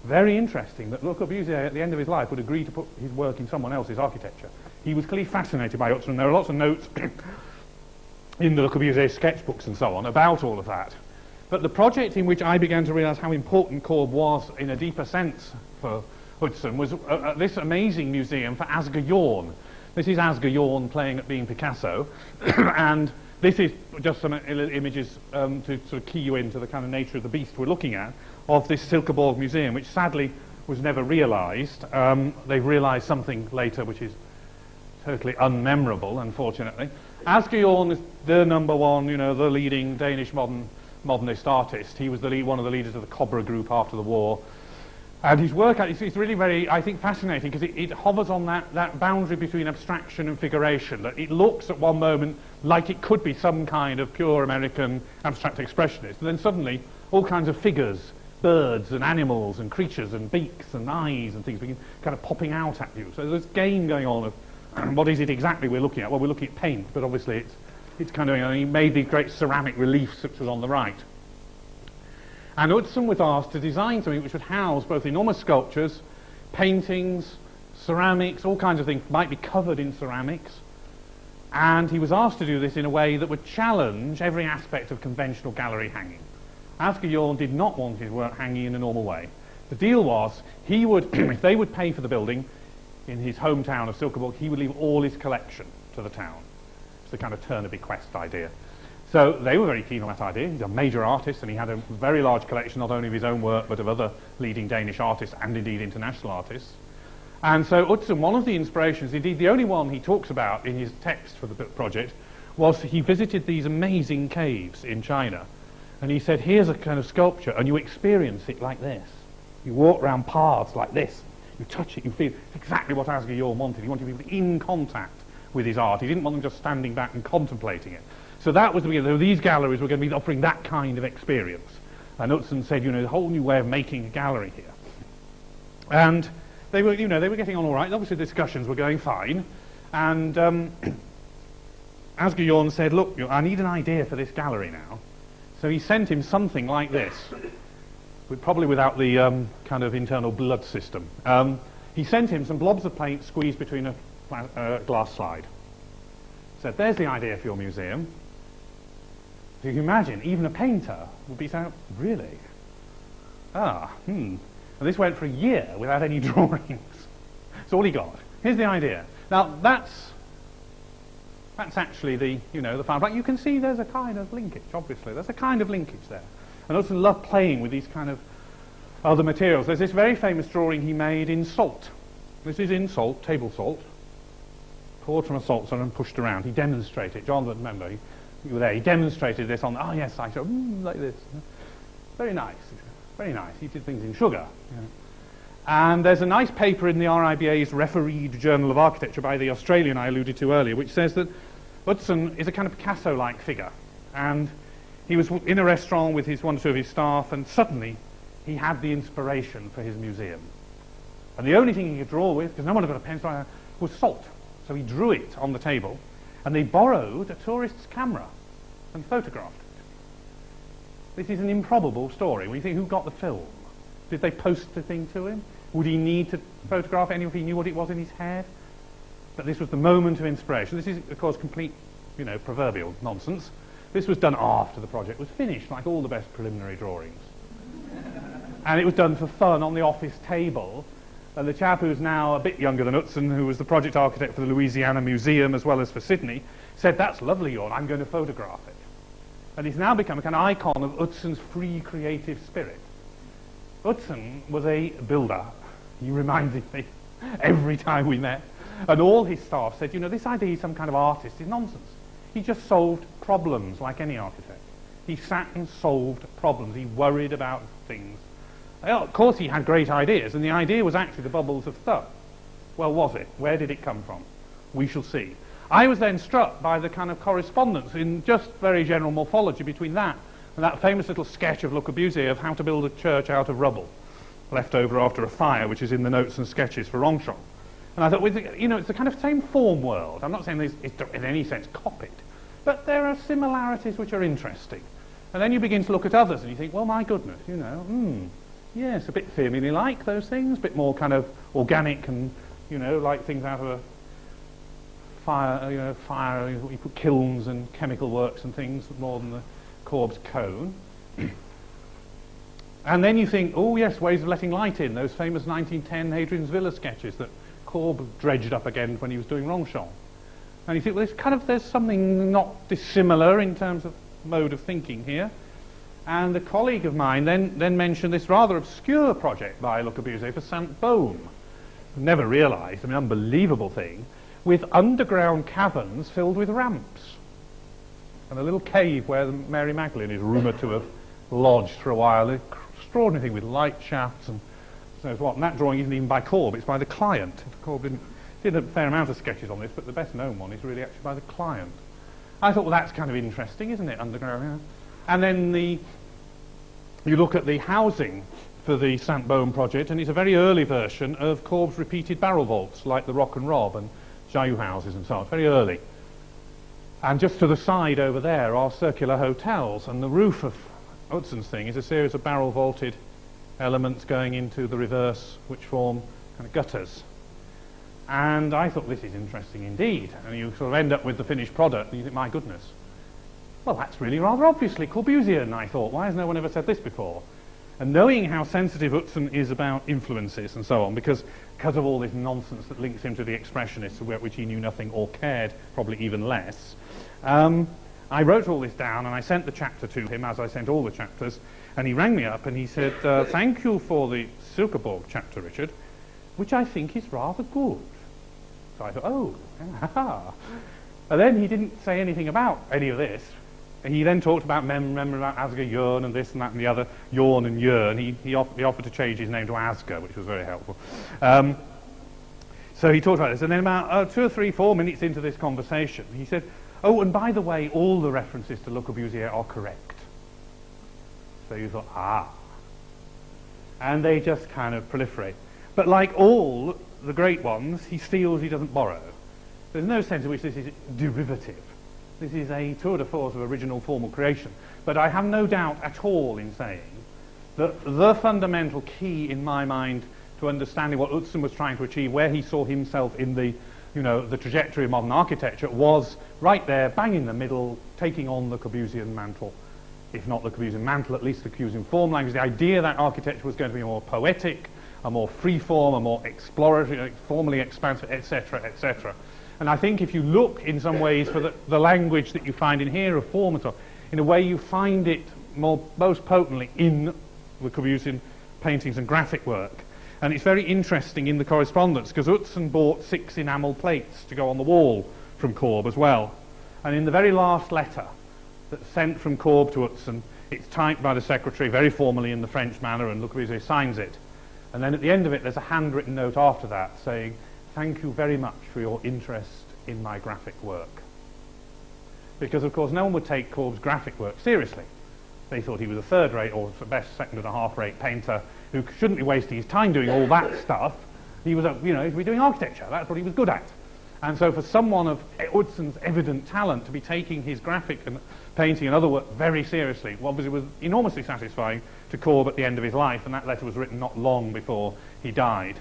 Very interesting that Le Corbusier, at the end of his life, would agree to put his work in someone else's architecture. He was clearly fascinated by Utzon. There are lots of notes in the Le Corbusier sketchbooks and so on about all of that. But the project in which I began to realise how important Corb was in a deeper sense for Utzon was this amazing museum for Asger Jorn. This is Asger Jorn playing at being Picasso, and this is just some images to sort of key you into the kind of nature of the beast we're looking at, of this Silkeborg museum, which sadly was never realised. They've realised something later which is totally unmemorable, unfortunately. Asger Jorn is the number one, the leading Danish modernist artist. He was one of the leaders of the Cobra group after the war. And his work is really very, I think, fascinating, because it hovers on that boundary between abstraction and figuration. That it looks at one moment like it could be some kind of pure American abstract expressionist, and then suddenly all kinds of figures, birds and animals and creatures and beaks and eyes and things begin kind of popping out at you. So there's this game going on of what is it exactly we're looking at? Well, we're looking at paint, but obviously it's kind of, he made these great ceramic reliefs, which was on the right. And Utzon was asked to design something which would house both enormous sculptures, paintings, ceramics, all kinds of things, might be covered in ceramics. And he was asked to do this in a way that would challenge every aspect of conventional gallery hanging. Asger Jorn did not want his work hanging in a normal way. The deal was, he would, if they would pay for the building in his hometown of Silkeborg, he would leave all his collection to the town. It's the kind of turn a bequest idea. So they were very keen on that idea. He's a major artist, and he had a very large collection, not only of his own work, but of other leading Danish artists and indeed international artists. And so Utzon, one of the inspirations, indeed the only one he talks about in his text for the project, was he visited these amazing caves in China. And he said, here's a kind of sculpture, and you experience it like this. You walk around paths like this. You touch it, you feel exactly what Asger Jorn wanted. He wanted people in contact with his art. He didn't want them just standing back and contemplating it. So that was the beginning. These galleries were going to be offering that kind of experience. And Utzon said, a whole new way of making a gallery here. And they were, they were getting on all right. Obviously, the discussions were going fine. And Asger Jorn said, look, I need an idea for this gallery now. So he sent him something like this, probably without the kind of internal blood system. He sent him some blobs of paint squeezed between a glass slide. Said, there's the idea for your museum. So you can imagine, even a painter would be saying, really? And this went for a year without any drawings. That's all he got. Here's the idea. Now, that's actually the, the final. But you can see there's a kind of linkage, obviously. There's a kind of linkage there. And Utzon loved playing with these kind of other materials. There's this very famous drawing he made in salt. This is in salt, table salt, poured from a salt cellar and pushed around. He demonstrated. John, remember, you were there. He demonstrated this on, yes, I showed, like this. Very nice. Very nice. He did things in sugar. And there's a nice paper in the RIBA's refereed Journal of Architecture by the Australian I alluded to earlier, which says that Utzon is a kind of Picasso-like figure. And he was in a restaurant with one or two of his staff, and suddenly he had the inspiration for his museum. And the only thing he could draw with, because no one had got a pencil, was salt. So he drew it on the table, and they borrowed a tourist's camera and photographed it. This is an improbable story. When you think, who got the film? Did they post the thing to him? Would he need to photograph any if he knew what it was in his head? But this was the moment of inspiration. This is, of course, complete, proverbial nonsense. This was done after the project was finished, like all the best preliminary drawings. And it was done for fun on the office table. And the chap who's now a bit younger than Utzon, who was the project architect for the Louisiana Museum as well as for Sydney, said, that's lovely, Jorn, I'm going to photograph it. And he's now become a kind of icon of Utzon's free creative spirit. Utzon was a builder. He reminded me every time we met. And all his staff said, this idea he's some kind of artist is nonsense. He just solved problems like any architect. He sat and solved problems. He worried about things. Well, of course he had great ideas, and the idea was actually the bubbles of stuff. Well, was it? Where did it come from? We shall see. I was then struck by the kind of correspondence in just very general morphology between that and that famous little sketch of Le Corbusier of how to build a church out of rubble, left over after a fire, which is in the notes and sketches for Ronchamp. And I thought, it's the kind of same form world. I'm not saying it's in any sense copied, but there are similarities which are interesting. And then you begin to look at others, and you think, well, my goodness, yes, a bit family-like, those things, a bit more kind of organic and, like things out of a fire, you put kilns and chemical works and things more than the Corb's cone. And then you think, oh yes, ways of letting light in, those famous 1910 Hadrian's Villa sketches that Corb dredged up again when he was doing Ronchamp. And you think, well, there's something not dissimilar in terms of mode of thinking here. And a colleague of mine then mentioned this rather obscure project by Le Corbusier for St. Baume. Never realised, unbelievable thing, with underground caverns filled with ramps. And a little cave where Mary Magdalene is rumoured to have lodged for a while. An extraordinary thing with light shafts and so what. And that drawing isn't even by Corb, it's by the client. Corb did a fair amount of sketches on this, but the best known one is really actually by the client. I thought, well, that's kind of interesting, isn't it, underground? Yeah. And then you look at the housing for the St. Baume project, and it's a very early version of Corb's repeated barrel vaults, like the Rock and Rob and Jaillou houses and so on. It's very early. And just to the side over there are circular hotels, and the roof of Utzon's thing is a series of barrel vaulted elements going into the reverse, which form kind of gutters. And I thought, this is interesting indeed. And you sort of end up with the finished product, and you think, my goodness. well, that's really rather obviously Corbusier. And I thought, why has no one ever said this before? And knowing how sensitive Utzon is about influences and so on, because of all this nonsense that links him to the expressionists, about which he knew nothing or cared probably even less, I wrote all this down and I sent the chapter to him, as I sent all the chapters, and he rang me up and he said, thank you for the Silkeborg chapter, Richard, which I think is rather good. So I thought, oh, aha. And then he didn't say anything about any of this. He then talked about remember about Asger Jrn and this and that and the other, Jrn and Jrn. He offered to change his name to Asger, which was very helpful. So he talked about this, and then about 2 or 3, 4 minutes into this conversation, he said, oh, and by the way, all the references to Le Corbusier are correct. So you thought, ah. And they just kind of proliferate. But like all the great ones, he steals, he doesn't borrow. There's no sense in which this is derivative. This is a tour de force of original formal creation. But I have no doubt at all in saying that the fundamental key in my mind to understanding what Utzon was trying to achieve, where he saw himself in the, the trajectory of modern architecture, was right there, bang in the middle, taking on the Corbusian mantle. If not the Corbusian mantle, at least the Corbusian form language. The idea that architecture was going to be more poetic, a more free-form, a more exploratory, formally expansive, etc., etc. And I think if you look in some ways for the language that you find in here of form and so on, in a way you find it most potently in the Corbusian paintings and graphic work. And it's very interesting in the correspondence, because Utzon bought 6 enamel plates to go on the wall from Corb as well. And in the very last letter that's sent from Corb to Utzon, it's typed by the secretary very formally in the French manner, and Le Corbusier signs it. And then at the end of it, there's a handwritten note after that saying, thank you very much for your interest in my graphic work. Because, of course, no one would take Corb's graphic work seriously. They thought he was a third-rate or at best second-and-a-half-rate painter who shouldn't be wasting his time doing all that stuff. He was, he should be doing architecture. That's what he was good at. And so for someone of Utzon's evident talent to be taking his graphic and painting and other work very seriously, obviously was enormously satisfying to Corb at the end of his life, and that letter was written not long before he died.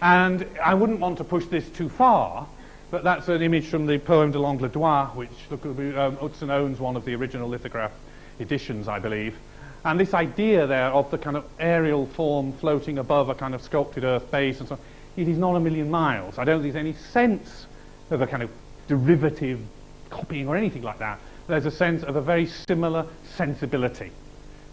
And I wouldn't want to push this too far, but that's an image from the Poème de l'Angledois, which Utzon owns one of the original lithograph editions, I believe. And this idea there of the kind of aerial form floating above a kind of sculpted earth base and so on, it is not a million miles. I don't think there's any sense of a kind of derivative copying or anything like that. There's a sense of a very similar sensibility.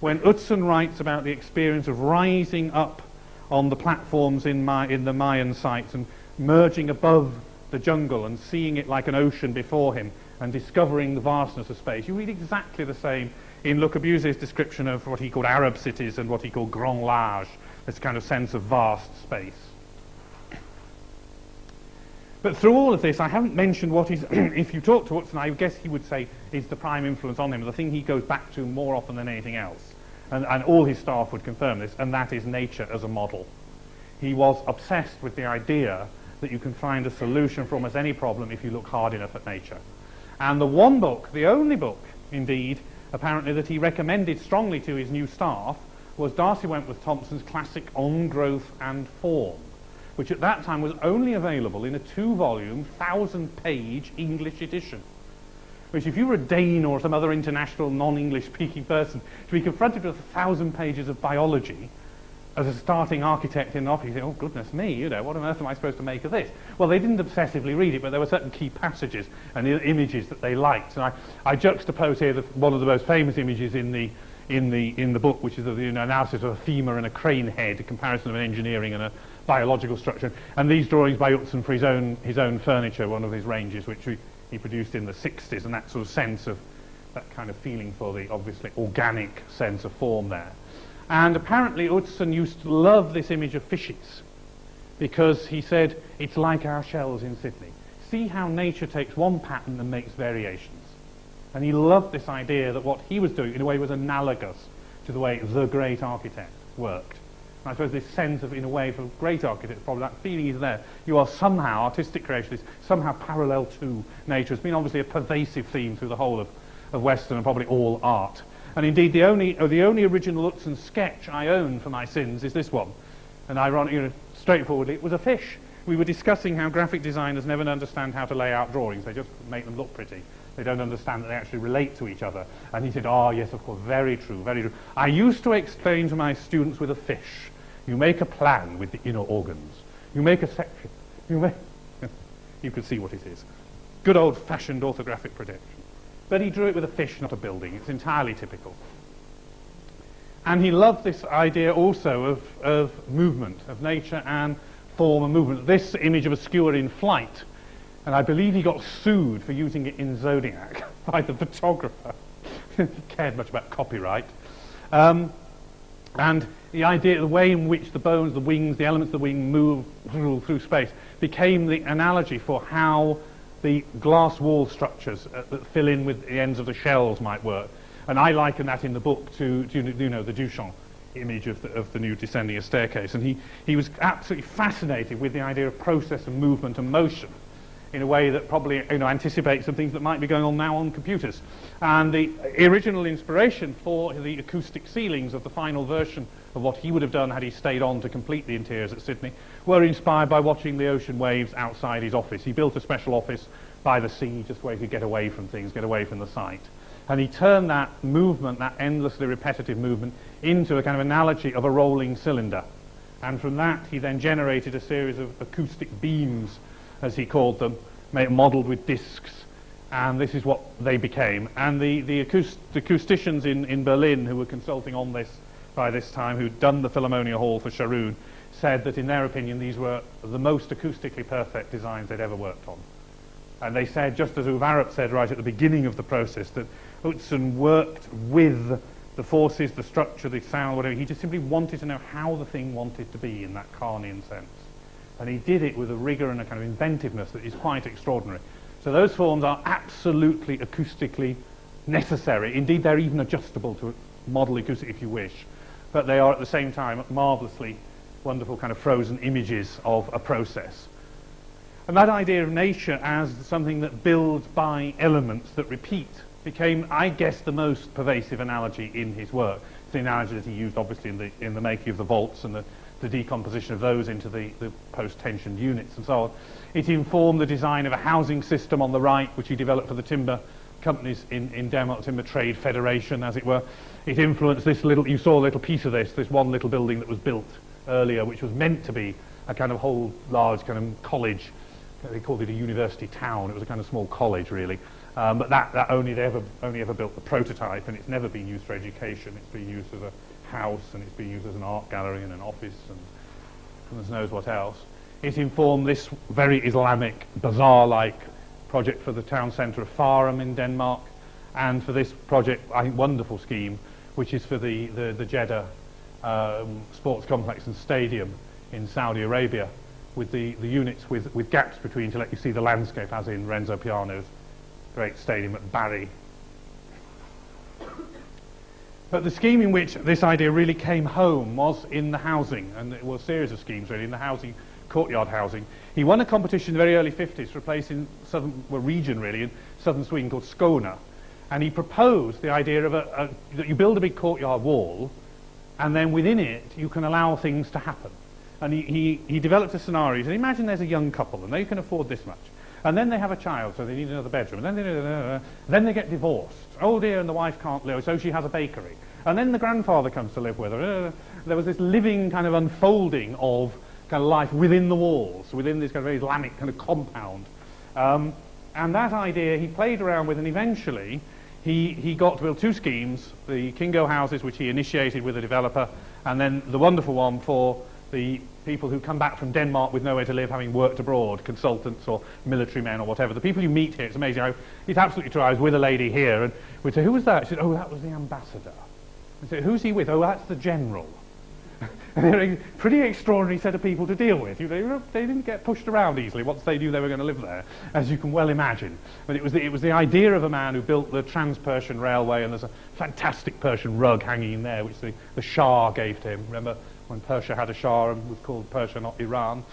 When Utzon writes about the experience of rising up on the platforms in the Mayan sites and merging above the jungle and seeing it like an ocean before him and discovering the vastness of space, you read exactly the same in Le Corbusier's description of what he called Arab cities and what he called grand large, this kind of sense of vast space. But through all of this, I haven't mentioned what is, if you talk to Utzon, I guess he would say is the prime influence on him, the thing he goes back to more often than anything else. And all his staff would confirm this, and that is nature as a model. He was obsessed with the idea that you can find a solution for almost any problem if you look hard enough at nature. And the one book, the only book, indeed, apparently that he recommended strongly to his new staff was Darcy Wentworth Thompson's classic On Growth and Form, which at that time was only available in a 2-volume, 1,000-page English edition. Which if you were a Dane or some other international non-English speaking person, to be confronted with 1,000 pages of biology as a starting architect in an office, you think, oh goodness me, what on earth am I supposed to make of this? Well, they didn't obsessively read it, but there were certain key passages and images that they liked. And I juxtapose here one of the most famous images in the book, which is the analysis of a femur and a crane head, a comparison of an engineering and a biological structure. And these drawings by Utzon for his own furniture, one of his ranges, which he produced in the 60s, and that sort of sense of, that kind of feeling for the obviously organic sense of form there. And apparently Utzon used to love this image of fishes, because he said, it's like our shells in Sydney. See how nature takes one pattern and makes variations. And he loved this idea that what he was doing, in a way, was analogous to the way the great architect worked. And I suppose this sense of, in a way, for great architects, probably that feeling is there. You are somehow, artistic creationists, somehow parallel to nature. It's been obviously a pervasive theme through the whole of Western and probably all art. And indeed, the only original Utzon sketch I own for my sins is this one. And ironically, straightforwardly, it was a fish. We were discussing how graphic designers never understand how to lay out drawings. They just make them look pretty. They don't understand that they actually relate to each other. And he said, oh, yes, of course, very true, very true. I used to explain to my students with a fish. You make a plan with the inner organs. You make a section. You make... You can see what it is. Good old-fashioned orthographic projection. But he drew it with a fish, not a building. It's entirely typical. And he loved this idea also of movement, of nature and form and movement. This image of a skewer in flight, and I believe he got sued for using it in Zodiac by the photographer. He cared much about copyright. And the idea, the way in which the bones, the wings, the elements of the wing move through space became the analogy for how the glass wall structures that fill in with the ends of the shells might work. And I liken that in the book to you know, the Duchamp image of the new descending a staircase. And he was absolutely fascinated with the idea of process and movement and motion in a way that probably, you know, anticipates some things that might be going on now on computers. And the original inspiration for the acoustic ceilings of the final version of what he would have done had he stayed on to complete the interiors at Sydney were inspired by watching the ocean waves outside his office. He built a special office by the sea just where he could get away from things, get away from the sight. And he turned that movement, that endlessly repetitive movement, into a kind of analogy of a rolling cylinder. And from that he then generated a series of acoustic beams, as he called them, modelled with discs. And this is what they became. And the acousticians in Berlin who were consulting on this by this time, who'd done the Philharmonia Hall for Jrn, said that in their opinion these were the most acoustically perfect designs they'd ever worked on. And they said, just as Uvarup said right at the beginning of the process, that Utzon worked with the forces, the structure, the sound, whatever. He just simply wanted to know how the thing wanted to be in that Carnian sense. And he did it with a rigour and a kind of inventiveness that is quite extraordinary. So those forms are absolutely acoustically necessary. Indeed, they're even adjustable to model acoustic if you wish. But they are at the same time marvellously wonderful kind of frozen images of a process. And that idea of nature as something that builds by elements that repeat became, I guess, the most pervasive analogy in his work. It's the analogy that he used, obviously, in the making of the vaults and the decomposition of those into the post-tensioned units and so on. It informed the design of a housing system on the right, which he developed for the timber companies in Denmark, Timber Trade Federation, as it were. It influenced this little, you saw a little piece of this one little building that was built earlier, which was meant to be a kind of whole large kind of college. They called it a university town. It was a kind of small college, really. But they only ever built the prototype, and it's never been used for education. It's been used as a house, and it's been used as an art gallery and an office, and goodness knows what else. It informed this very Islamic, bazaar-like project for the town centre of Farum in Denmark, and for this project, I think, wonderful scheme, which is for the Jeddah sports complex and stadium in Saudi Arabia, with the units with gaps between to let you see the landscape, as in Renzo Piano's great stadium at Bari. But the scheme in which this idea really came home was in the housing, and it was a series of schemes really, in the housing, courtyard housing. He won a competition in the very early 50s for a place in region really, in southern Sweden called Skåne. And he proposed the idea of that you build a big courtyard wall, and then within it you can allow things to happen. And he developed a scenario. He said, imagine there's a young couple, and they can afford this much. And then they have a child, so they need another bedroom. And then they get divorced. Oh dear, and the wife can't live, so she has a bakery. And then the grandfather comes to live with her. There was this living kind of unfolding of kind of life within the walls, within this kind of very Islamic kind of compound. And that idea he played around with, and eventually he got to build two schemes, the Kingo houses, which he initiated with a developer, and then the wonderful one for the people who come back from Denmark with nowhere to live, having worked abroad, consultants or military men or whatever. The people you meet here, it's amazing. It's absolutely true. I was with a lady here, and we'd say, who was that? She said, oh, that was the ambassador. I said, who's he with? Oh, that's the general. And they're a pretty extraordinary set of people to deal with. They didn't get pushed around easily once they knew they were going to live there, as you can well imagine. But it was the idea of a man who built the Trans-Persian Railway, and there's a fantastic Persian rug hanging in there, which the Shah gave to him. Remember when Persia had a Shah and was called Persia, not Iran?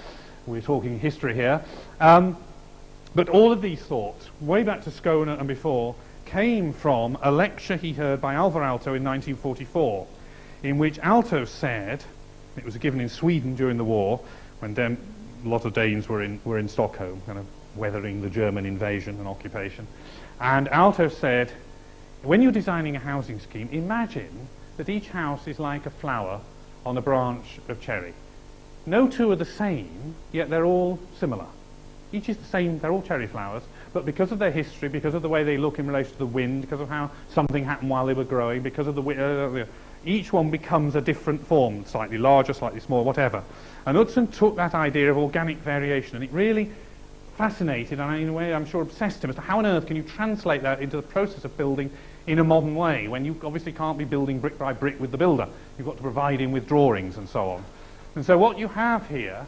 We're talking history here. But all of these thoughts, way back to Skåne and before, came from a lecture he heard by Alvar Aalto in 1944, in which Aalto said, it was given in Sweden during the war, when a lot of Danes were in Stockholm, kind of weathering the German invasion and occupation. And Aalto said, when you're designing a housing scheme, imagine that each house is like a flower on a branch of cherry. No two are the same, yet they're all similar. Each is the same, they're all cherry flowers, but because of their history, because of the way they look in relation to the wind, because of how something happened while they were growing, because of the each one becomes a different form, slightly larger, slightly smaller, whatever. And Utzon took that idea of organic variation, and it really fascinated, and in a way I'm sure obsessed him, as to how on earth can you translate that into the process of building in a modern way, when you obviously can't be building brick by brick with the builder. You've got to provide him with drawings and so on. And so what you have here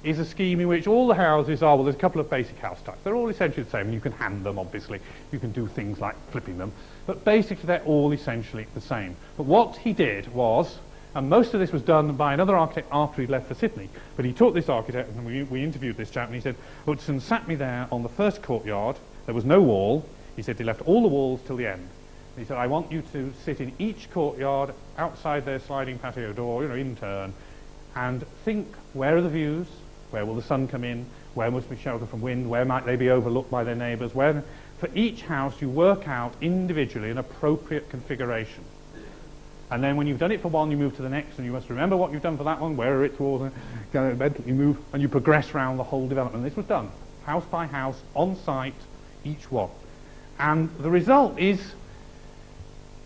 is a scheme in which all the houses are, well, there's a couple of basic house types. They're all essentially the same, and you can hand them, obviously. You can do things like flipping them. But basically, they're all essentially the same. But what he did was, and most of this was done by another architect after he left for Sydney, but he took this architect, and we interviewed this chap, and he said, Utzon sat me there on the first courtyard. There was no wall. He said he left all the walls till the end. And he said, I want you to sit in each courtyard, outside their sliding patio door, in turn, and think, where are the views? Where will the sun come in? Where must be shelter from wind? Where might they be overlooked by their neighbours? Where? For each house, you work out individually an appropriate configuration. And then when you've done it for one, you move to the next, and you must remember what you've done for that one, where are it towards, you move, and you progress around the whole development. And this was done, house by house, on site, each one. And the result is,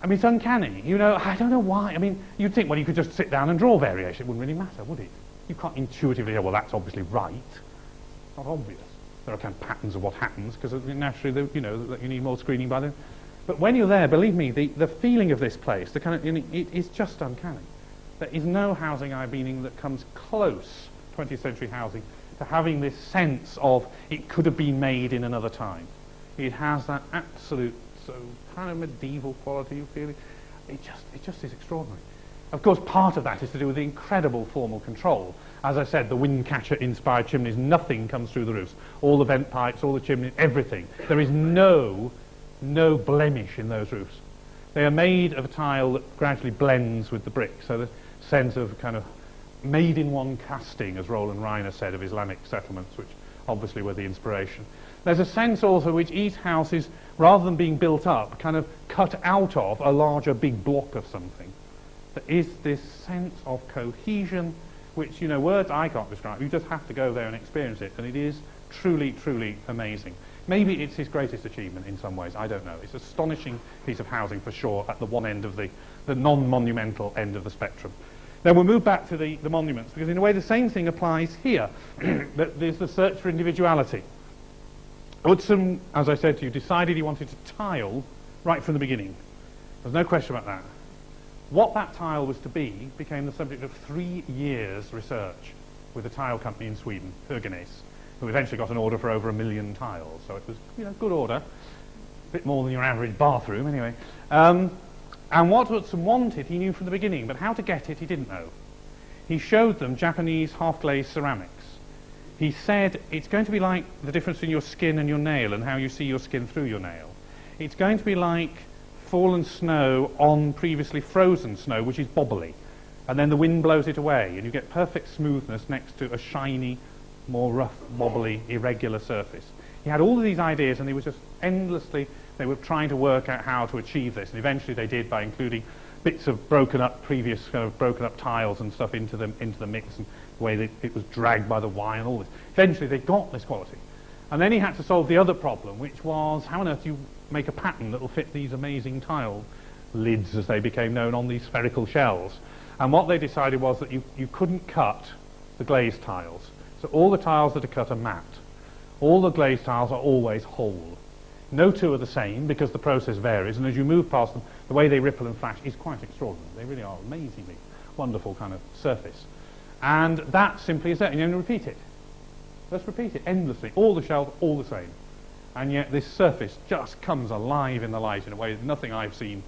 it's uncanny. I don't know why. You'd think, well, you could just sit down and draw variation. It wouldn't really matter, would it? You can't intuitively say, well, that's obviously right. It's not obvious. There are kind of patterns of what happens, because naturally, you need more screening by them. But when you're there, believe me, the feeling of this place, the kind of, it is just uncanny. There is no housing I've been in that comes close, 20th century housing, to having this sense of it could have been made in another time. It has that absolute, so kind of medieval quality, you feel it. It just is extraordinary. Of course, part of that is to do with the incredible formal control. As I said, the wind catcher-inspired chimneys, nothing comes through the roofs. All the vent pipes, all the chimneys, everything. There is no blemish in those roofs. They are made of a tile that gradually blends with the brick, so the sense of kind of made-in-one casting, as Roland Reiner said of Islamic settlements, which obviously were the inspiration. There's a sense also which each house is, rather than being built up, kind of cut out of a larger big block of something. There is this sense of cohesion, which, words I can't describe. You just have to go there and experience it, and it is truly, truly amazing. Maybe it's his greatest achievement in some ways, I don't know. It's an astonishing piece of housing for sure at the one end of the non-monumental end of the spectrum. Then we'll move back to the monuments, because in a way the same thing applies here. There's the search for individuality. Utzon, as I said to you, decided he wanted to tile right from the beginning. There's no question about that. What that tile was to be became the subject of 3 years' research with a tile company in Sweden, Höganäs, who eventually got an order for over 1 million tiles. So it was, good order. A bit more than your average bathroom, anyway. And what Utzon wanted, he knew from the beginning, but how to get it, he didn't know. He showed them Japanese half-glazed ceramics. He said, it's going to be like the difference between your skin and your nail and how you see your skin through your nail. It's going to be like fallen snow on previously frozen snow, which is bobbly. And then the wind blows it away, and you get perfect smoothness next to a shiny, more rough, wobbly, irregular surface. He had all of these ideas, and they were just endlessly, they were trying to work out how to achieve this, and eventually they did by including bits of broken up tiles and stuff into the mix, and the way that it was dragged by the wire and all this. Eventually they got this quality. And then he had to solve the other problem, which was how on earth do you make a pattern that will fit these amazing tile lids, as they became known, on these spherical shells. And what they decided was that you couldn't cut the glazed tiles. So all the tiles that are cut are matte. All the glazed tiles are always whole. No two are the same because the process varies, and as you move past them, the way they ripple and flash is quite extraordinary. They really are amazingly wonderful kind of surface. And that simply is it, and you only repeat it. Let's repeat it endlessly. All the shells, all the same. And yet this surface just comes alive in the light in a way that nothing I've seen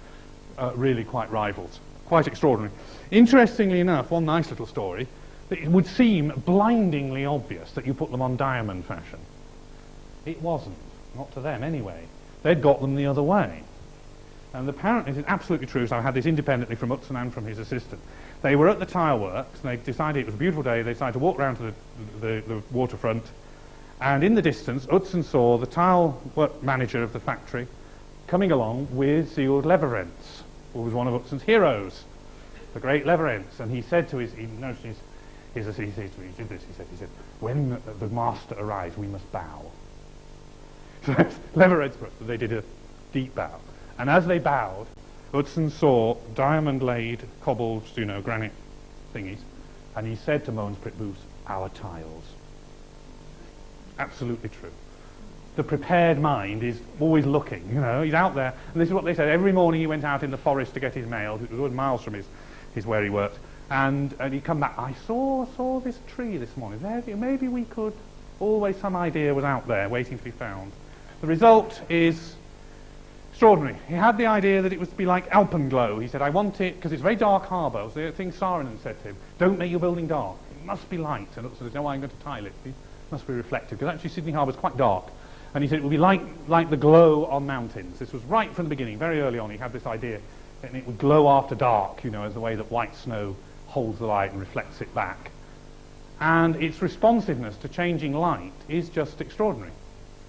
really quite rivals. Quite extraordinary. Interestingly enough, one nice little story, that it would seem blindingly obvious that you put them on diamond fashion. It wasn't. Not to them anyway. They'd got them the other way. And apparently, it's absolutely true, so I had this independently from Utzon and from his assistant. They were at the tile works, and they decided it was a beautiful day, they decided to walk round to the waterfront, And in the distance, Utzon saw the tile work manager of the factory coming along with Sealed Leverentz, who was one of Utzon's heroes, the great Leverentz. And he said to he said, when the master arrives, we must bow. So that's Leverentz, they did a deep bow. And as they bowed, Utzon saw diamond-laid, cobbled, granite thingies, and he said to Mogens Pritboefs, our tiles. Absolutely true. The prepared mind is always looking, he's out there. And this is what they said. Every morning he went out in the forest to get his mail. It was miles from his where he worked. And he'd come back. I saw this tree this morning. Maybe we could. Always some idea was out there waiting to be found. The result is extraordinary. He had the idea that it was to be like alpenglow. He said, I want it, because it's a very dark harbour. It was the thing Saarinen said to him. Don't make your building dark. It must be light. And Utzon said, no, I'm going to tile it. It must be reflective. Because actually Sydney Harbour is quite dark. And he said it would be like the glow on mountains. This was right from the beginning, very early on. He had this idea. And it would glow after dark, as the way that white snow holds the light and reflects it back. And its responsiveness to changing light is just extraordinary.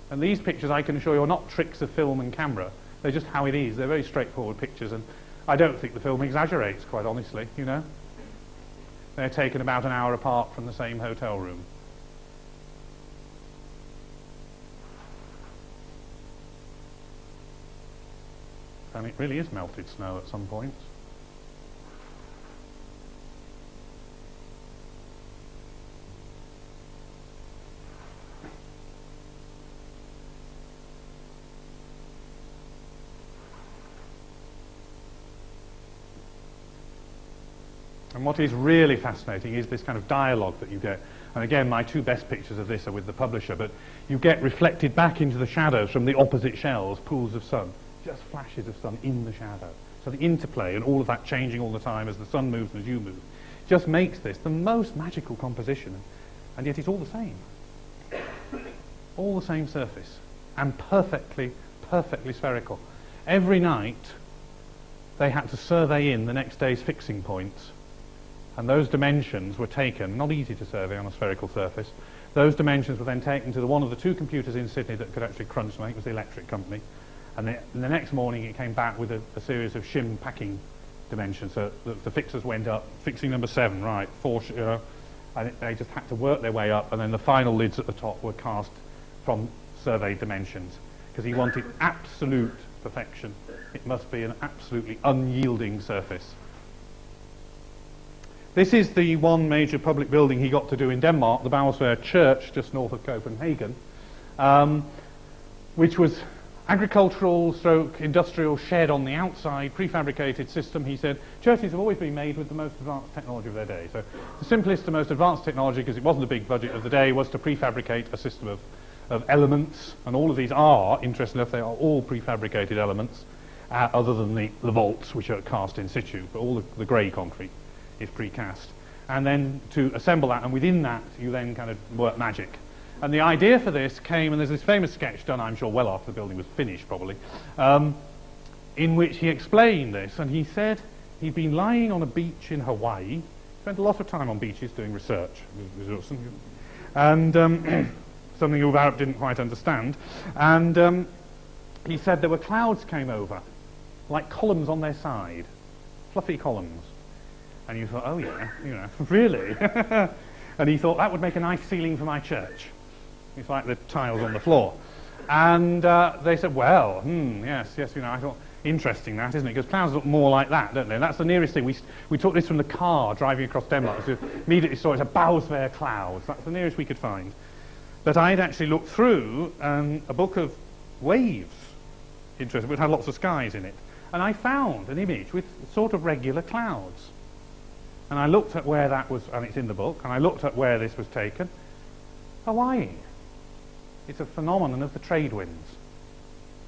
And these pictures, I can assure you, are not tricks of film and camera. They're just how it is. They're very straightforward pictures, and I don't think the film exaggerates, quite honestly, They're taken about an hour apart from the same hotel room. And it really is melted snow at some points. And what is really fascinating is this kind of dialogue that you get. And again, my two best pictures of this are with the publisher, but you get reflected back into the shadows from the opposite shells, pools of sun, just flashes of sun in the shadow. So the interplay and all of that changing all the time as the sun moves and as you move just makes this the most magical composition. And yet it's all the same. All the same surface. And perfectly spherical. Every night they had to survey in the next day's fixing points. And those dimensions were taken, not easy to survey on a spherical surface, those dimensions were then taken to one of the two computers in Sydney that could actually crunch them. I think it was the electric company. And the next morning it came back with a series of shim packing dimensions. So the fixers went up, fixing number 7, right, 4, and they just had to work their way up, and then the final lids at the top were cast from surveyed dimensions. Because he wanted absolute perfection. It must be an absolutely unyielding surface. This is the one major public building he got to do in Denmark, the Bagsvaerd Church, just north of Copenhagen, which was agricultural / industrial shed on the outside, prefabricated system. He said churches have always been made with the most advanced technology of their day. So the simplest and most advanced technology, because it wasn't a big budget of the day, was to prefabricate a system of elements. And all of these are, interesting enough, they are all prefabricated elements, other than the vaults, which are cast in situ, but all the grey concrete is precast. And then to assemble that, and within that you then kind of work magic. And the idea for this came, and there's this famous sketch done, I'm sure, well after the building was finished probably, in which he explained this, and he said he'd been lying on a beach in Hawaii, spent a lot of time on beaches doing research, and something Uvarup didn't quite understand, and he said there were clouds came over, like columns on their side, fluffy columns. And you thought, oh yeah, really? And he thought that would make a nice ceiling for my church. It's like the tiles on the floor. And they said, well, yes, I thought, interesting that, isn't it? Because clouds look more like that, don't they? And that's the nearest thing. We took this from the car driving across Denmark. So immediately saw it's a Bagsvaerd clouds. That's the nearest we could find. But I'd actually looked through a book of waves, interesting, which had lots of skies in it. And I found an image with sort of regular clouds. And I looked at where that was, and it's in the book, and I looked at where this was taken. Hawaii. It's a phenomenon of the trade winds.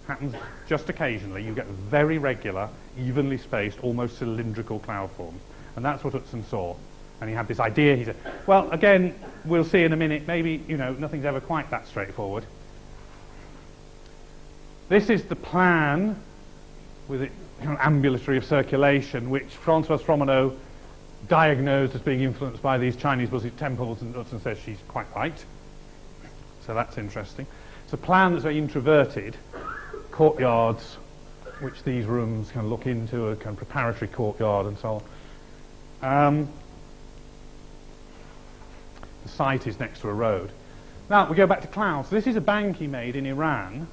Happens just occasionally. You get very regular, evenly spaced, almost cylindrical cloud forms. And that's what Utzon saw. And he had this idea. He said, well, again, we'll see in a minute, maybe, nothing's ever quite that straightforward. This is the plan with it, ambulatory of circulation, which Francois Fromenot diagnosed as being influenced by these Chinese Buddhist temples, and Utzon says she's quite right. So that's interesting. It's a plan that's very introverted, courtyards, which these rooms can look into, a kind of preparatory courtyard and so on. The site is next to a road. Now we go back to clouds. This is a bank he made in Iran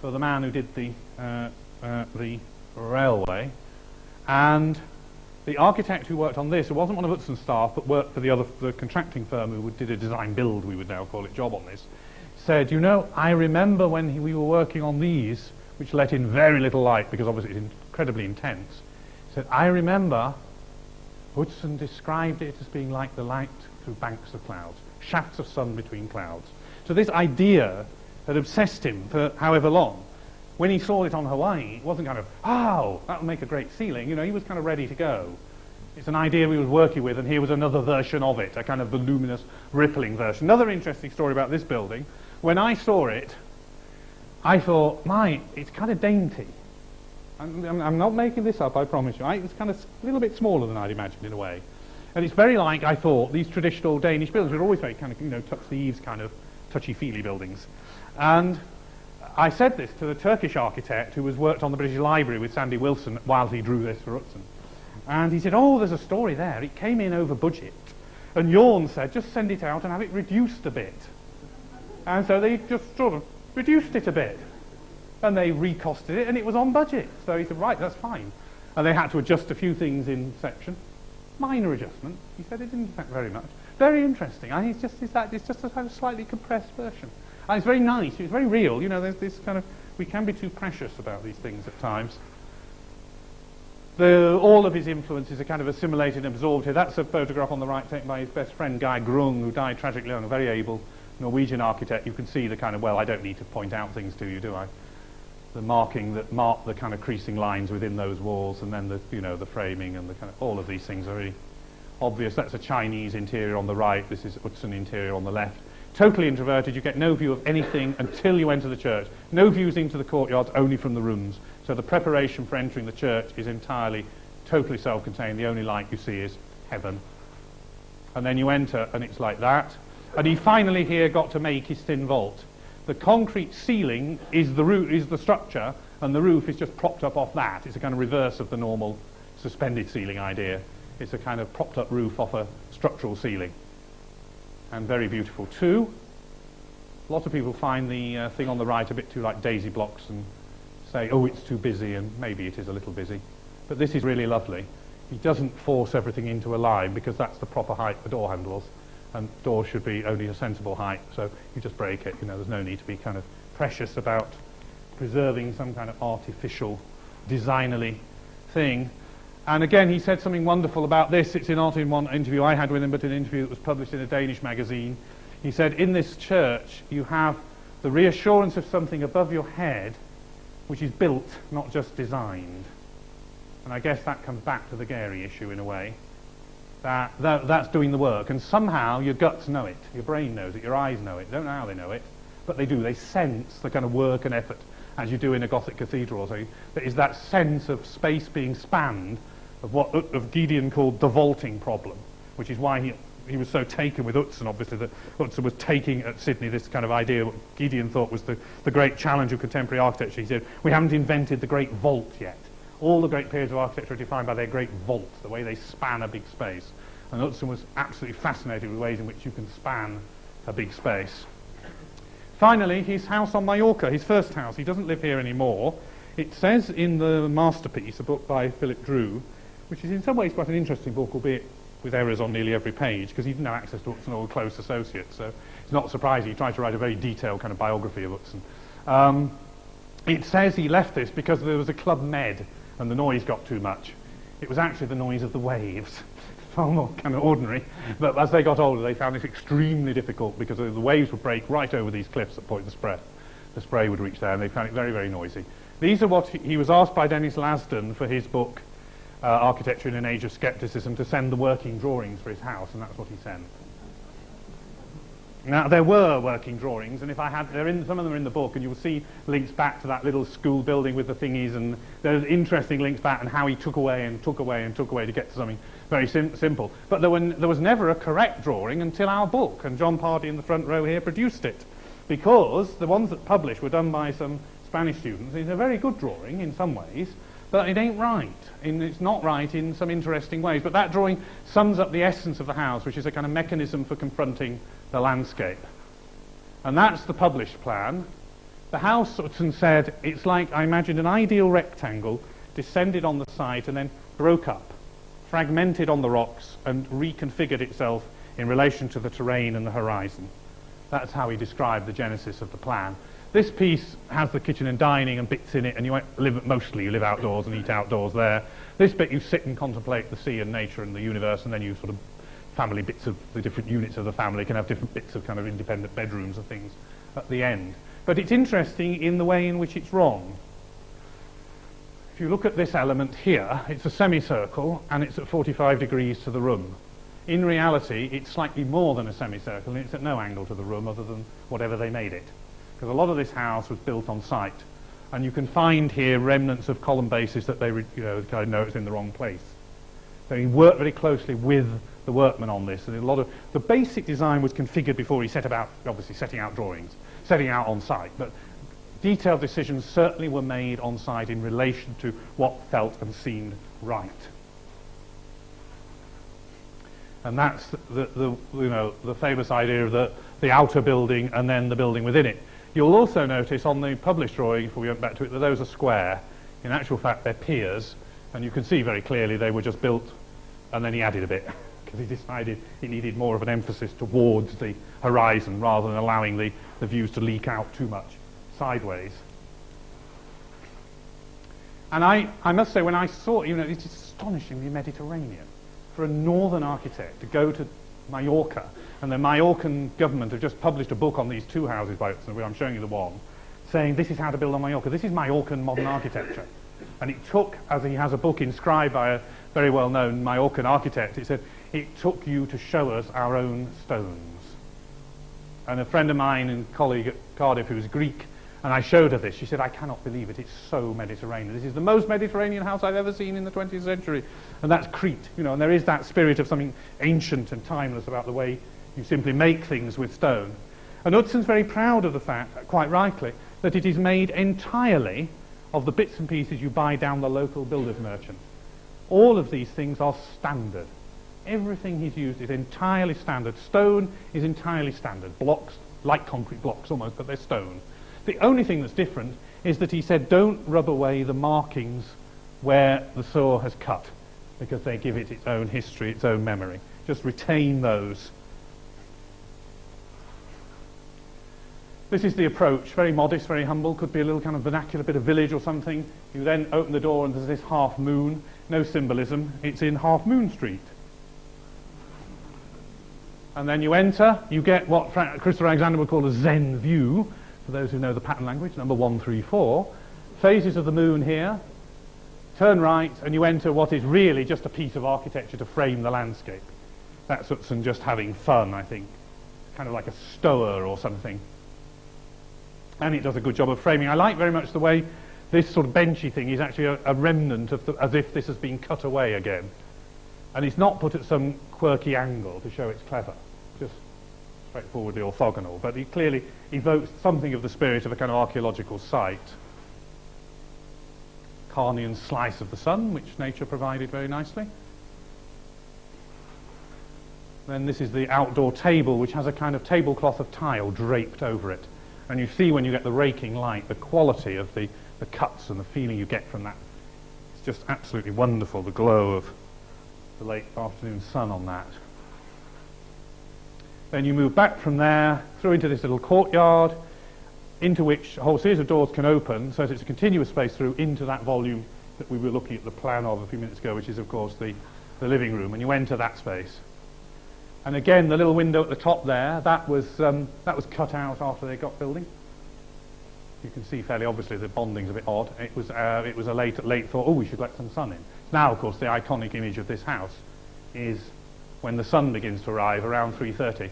for the man who did the railway, and the architect who worked on this, who wasn't one of Utzon's staff but worked for the contracting firm who did a design build, we would now call it, job on this, said, you know, I remember when we were working on these, which let in very little light because obviously it's incredibly intense. He said, I remember Utzon described it as being like the light through banks of clouds, shafts of sun between clouds. So this idea had obsessed him for however long. When he saw it on Hawaii, it wasn't kind of, oh, that'll make a great ceiling. You know, he was kind of ready to go. It's an idea he was working with, and here was another version of it, a kind of voluminous, rippling version. Another interesting story about this building, when I saw it, I thought, it's kind of dainty. I'm not making this up, I promise you. It's kind of a little bit smaller than I'd imagined in a way. And it's very like, I thought, these traditional Danish buildings were always very kind of, you know, touch the eaves kind of touchy-feely buildings. And I said this to the Turkish architect who was worked on the British Library with Sandy Wilson while he drew this for Utzon. And he said, oh, there's a story there. It came in over budget. And Jrn said, just send it out and have it reduced a bit. And so they just sort of reduced it a bit. And they recosted it, and it was on budget. So he said, right, that's fine. And they had to adjust a few things in section. Minor adjustment. He said it didn't affect very much. Very interesting. It's just a kind of slightly compressed version. And it's very nice. It's very real. You know, there's this kind of, we can be too precious about these things at times. All of his influences are kind of assimilated and absorbed here. That's a photograph on the right taken by his best friend Guy Grung, who died tragically young, a very able Norwegian architect. You can see the kind of, well, I don't need to point out things to you, do I? The marking that mark the kind of creasing lines within those walls, and then the, you know, the framing and the kind of, all of these things are really obvious. That's a Chinese interior on the right. This is Utzon interior on the left. Totally introverted. You get no view of anything until you enter the church. No views into the courtyards, only from the rooms. So the preparation for entering the church is entirely, totally self-contained. The only light you see is heaven. And then you enter, and it's like that. And he finally here got to make his thin vault. The concrete ceiling is the structure, and the roof is just propped up off that. It's a kind of reverse of the normal suspended ceiling idea. It's a kind of propped up roof off a structural ceiling. And very beautiful too. A lot of people find the thing on the right a bit too like daisy blocks and say, oh, it's too busy, and maybe it is a little busy. But this is really lovely. He doesn't force everything into a line because that's the proper height for door handles. And doors should be only a sensible height, so you just break it. You know, there's no need to be kind of precious about preserving some kind of artificial, designerly thing. And again, he said something wonderful about this. It's not in one interview I had with him, but an interview that was published in a Danish magazine. He said, in this church, you have the reassurance of something above your head, which is built, not just designed. And I guess that comes back to the Gehry issue in a way. That's doing the work, and somehow your guts know it, your brain knows it, your eyes know it. Don't know how they know it, but they do. They sense the kind of work and effort, as you do in a Gothic cathedral or so. There is that sense of space being spanned, of Gideon called the vaulting problem, which is why he was so taken with Utzon, obviously, that Utzon was taking at Sydney this kind of idea, what Gideon thought was the great challenge of contemporary architecture. He said, we haven't invented the great vault yet. All the great periods of architecture are defined by their great vault, the way they span a big space. And Utzon was absolutely fascinated with ways in which you can span a big space. Finally, his house on Majorca, his first house. He doesn't live here anymore. It says in the Masterpiece, a book by Philip Drew, which is in some ways quite an interesting book, albeit with errors on nearly every page, because he didn't have access to Utzon or close associates, so it's not surprising he tried to write a very detailed kind of biography of Utzon. It says he left this because there was a Club Med, and the noise got too much. It was actually the noise of the waves. Far more kind of ordinary, but as they got older they found this extremely difficult because the waves would break right over these cliffs at Point the spray would reach there, and they found it very, very noisy. These are what he was asked by Dennis Lasdon for his book Architecture in an Age of Skepticism to send the working drawings for his house, and that's what he sent. Now, there were working drawings, and if I had, some of them are in the book, and you'll see links back to that little school building with the thingies, and there's interesting links back and how he took away and took away and took away to get to something very simple. But there was never a correct drawing until our book, and John Pardee in the front row here produced it. because the ones that published were done by some Spanish students. It's a very good drawing in some ways, but it ain't right. It's not right in some interesting ways. But that drawing sums up the essence of the house, which is a kind of mechanism for confronting the landscape. And that's the published plan. The house, Utzon said, it's like, I imagined an ideal rectangle descended on the site and then broke up, fragmented on the rocks, and reconfigured itself in relation to the terrain and the horizon. That's how he described the genesis of the plan. This piece has the kitchen and dining and bits in it, and you live outdoors and eat outdoors there. This bit you sit and contemplate the sea and nature and the universe, and then you sort of family bits of the different units of the family can have different bits of kind of independent bedrooms and things at the end. But it's interesting in the way in which it's wrong. If you look at this element here, it's a semicircle and it's at 45 degrees to the room. In reality, it's slightly more than a semicircle, and it's at no angle to the room other than whatever they made it. Because a lot of this house was built on site. And you can find here remnants of column bases that they kind of know it's in the wrong place. So he worked very closely with the workmen on this, and a lot of the basic design was configured before he set about, obviously, setting out drawings, setting out on site. But detailed decisions certainly were made on site in relation to what felt and seemed right. And that's the famous idea of the outer building and then the building within it. You'll also notice on the published drawing, if we went back to it, that those are square. In actual fact, they're piers, and you can see very clearly they were just built, and then he added a bit, because he decided he needed more of an emphasis towards the horizon rather than allowing the views to leak out too much sideways. And I must say, when I saw, it's astonishingly Mediterranean. For a northern architect to go to Majorca, and the Majorcan government have just published a book on these two houses by Utzon, where I'm showing you the one, saying this is how to build on Majorca. This is Majorcan modern architecture. And it took, as he has a book inscribed by a very well-known Majorcan architect, it said, it took you to show us our own stones. And a friend of mine and colleague at Cardiff who's Greek, and I showed her this, she said, I cannot believe it, it's so Mediterranean. This is the most Mediterranean house I've ever seen in the 20th century. And that's Crete, and there is that spirit of something ancient and timeless about the way you simply make things with stone. And Utzon's very proud of the fact, quite rightly, that it is made entirely of the bits and pieces you buy down the local builder's merchant. All of these things are standard. Everything he's used is entirely standard. Stone is entirely standard. Blocks, like concrete blocks almost, but they're stone. The only thing that's different is that he said don't rub away the markings where the saw has cut, because they give it its own history, its own memory. Just retain those. This is the approach, very modest, very humble, could be a little kind of vernacular bit of village or something. You then open the door and there's this half moon, no symbolism, it's in Half Moon Street. And then you enter, you get what Christopher Alexander would call a Zen view, for those who know the pattern language, number 1, 3, 4. Phases of the moon here, turn right, and you enter what is really just a piece of architecture to frame the landscape. That's Utzon just having fun, I think. Kind of like a stower or something. And it does a good job of framing. I like very much the way this sort of benchy thing is actually a remnant of as if this has been cut away again. And it's not put at some quirky angle to show it's clever. Just straightforwardly orthogonal. But it clearly evokes something of the spirit of a kind of archaeological site. Carnian slice of the sun, which nature provided very nicely. Then this is the outdoor table, which has a kind of tablecloth of tile draped over it. And you see when you get the raking light, the quality of the cuts and the feeling you get from that. It's just absolutely wonderful, the glow of the late afternoon sun on that. Then you move back from there, through into this little courtyard, into which a whole series of doors can open, so that it's a continuous space through into that volume that we were looking at the plan of a few minutes ago, which is, of course, the living room, and you enter that space. And again, the little window at the top there, that was cut out after they got building. You can see fairly obviously the bonding's a bit odd. It was a late thought, oh, we should let some sun in. Now, of course, the iconic image of this house is when the sun begins to arrive around 3:30,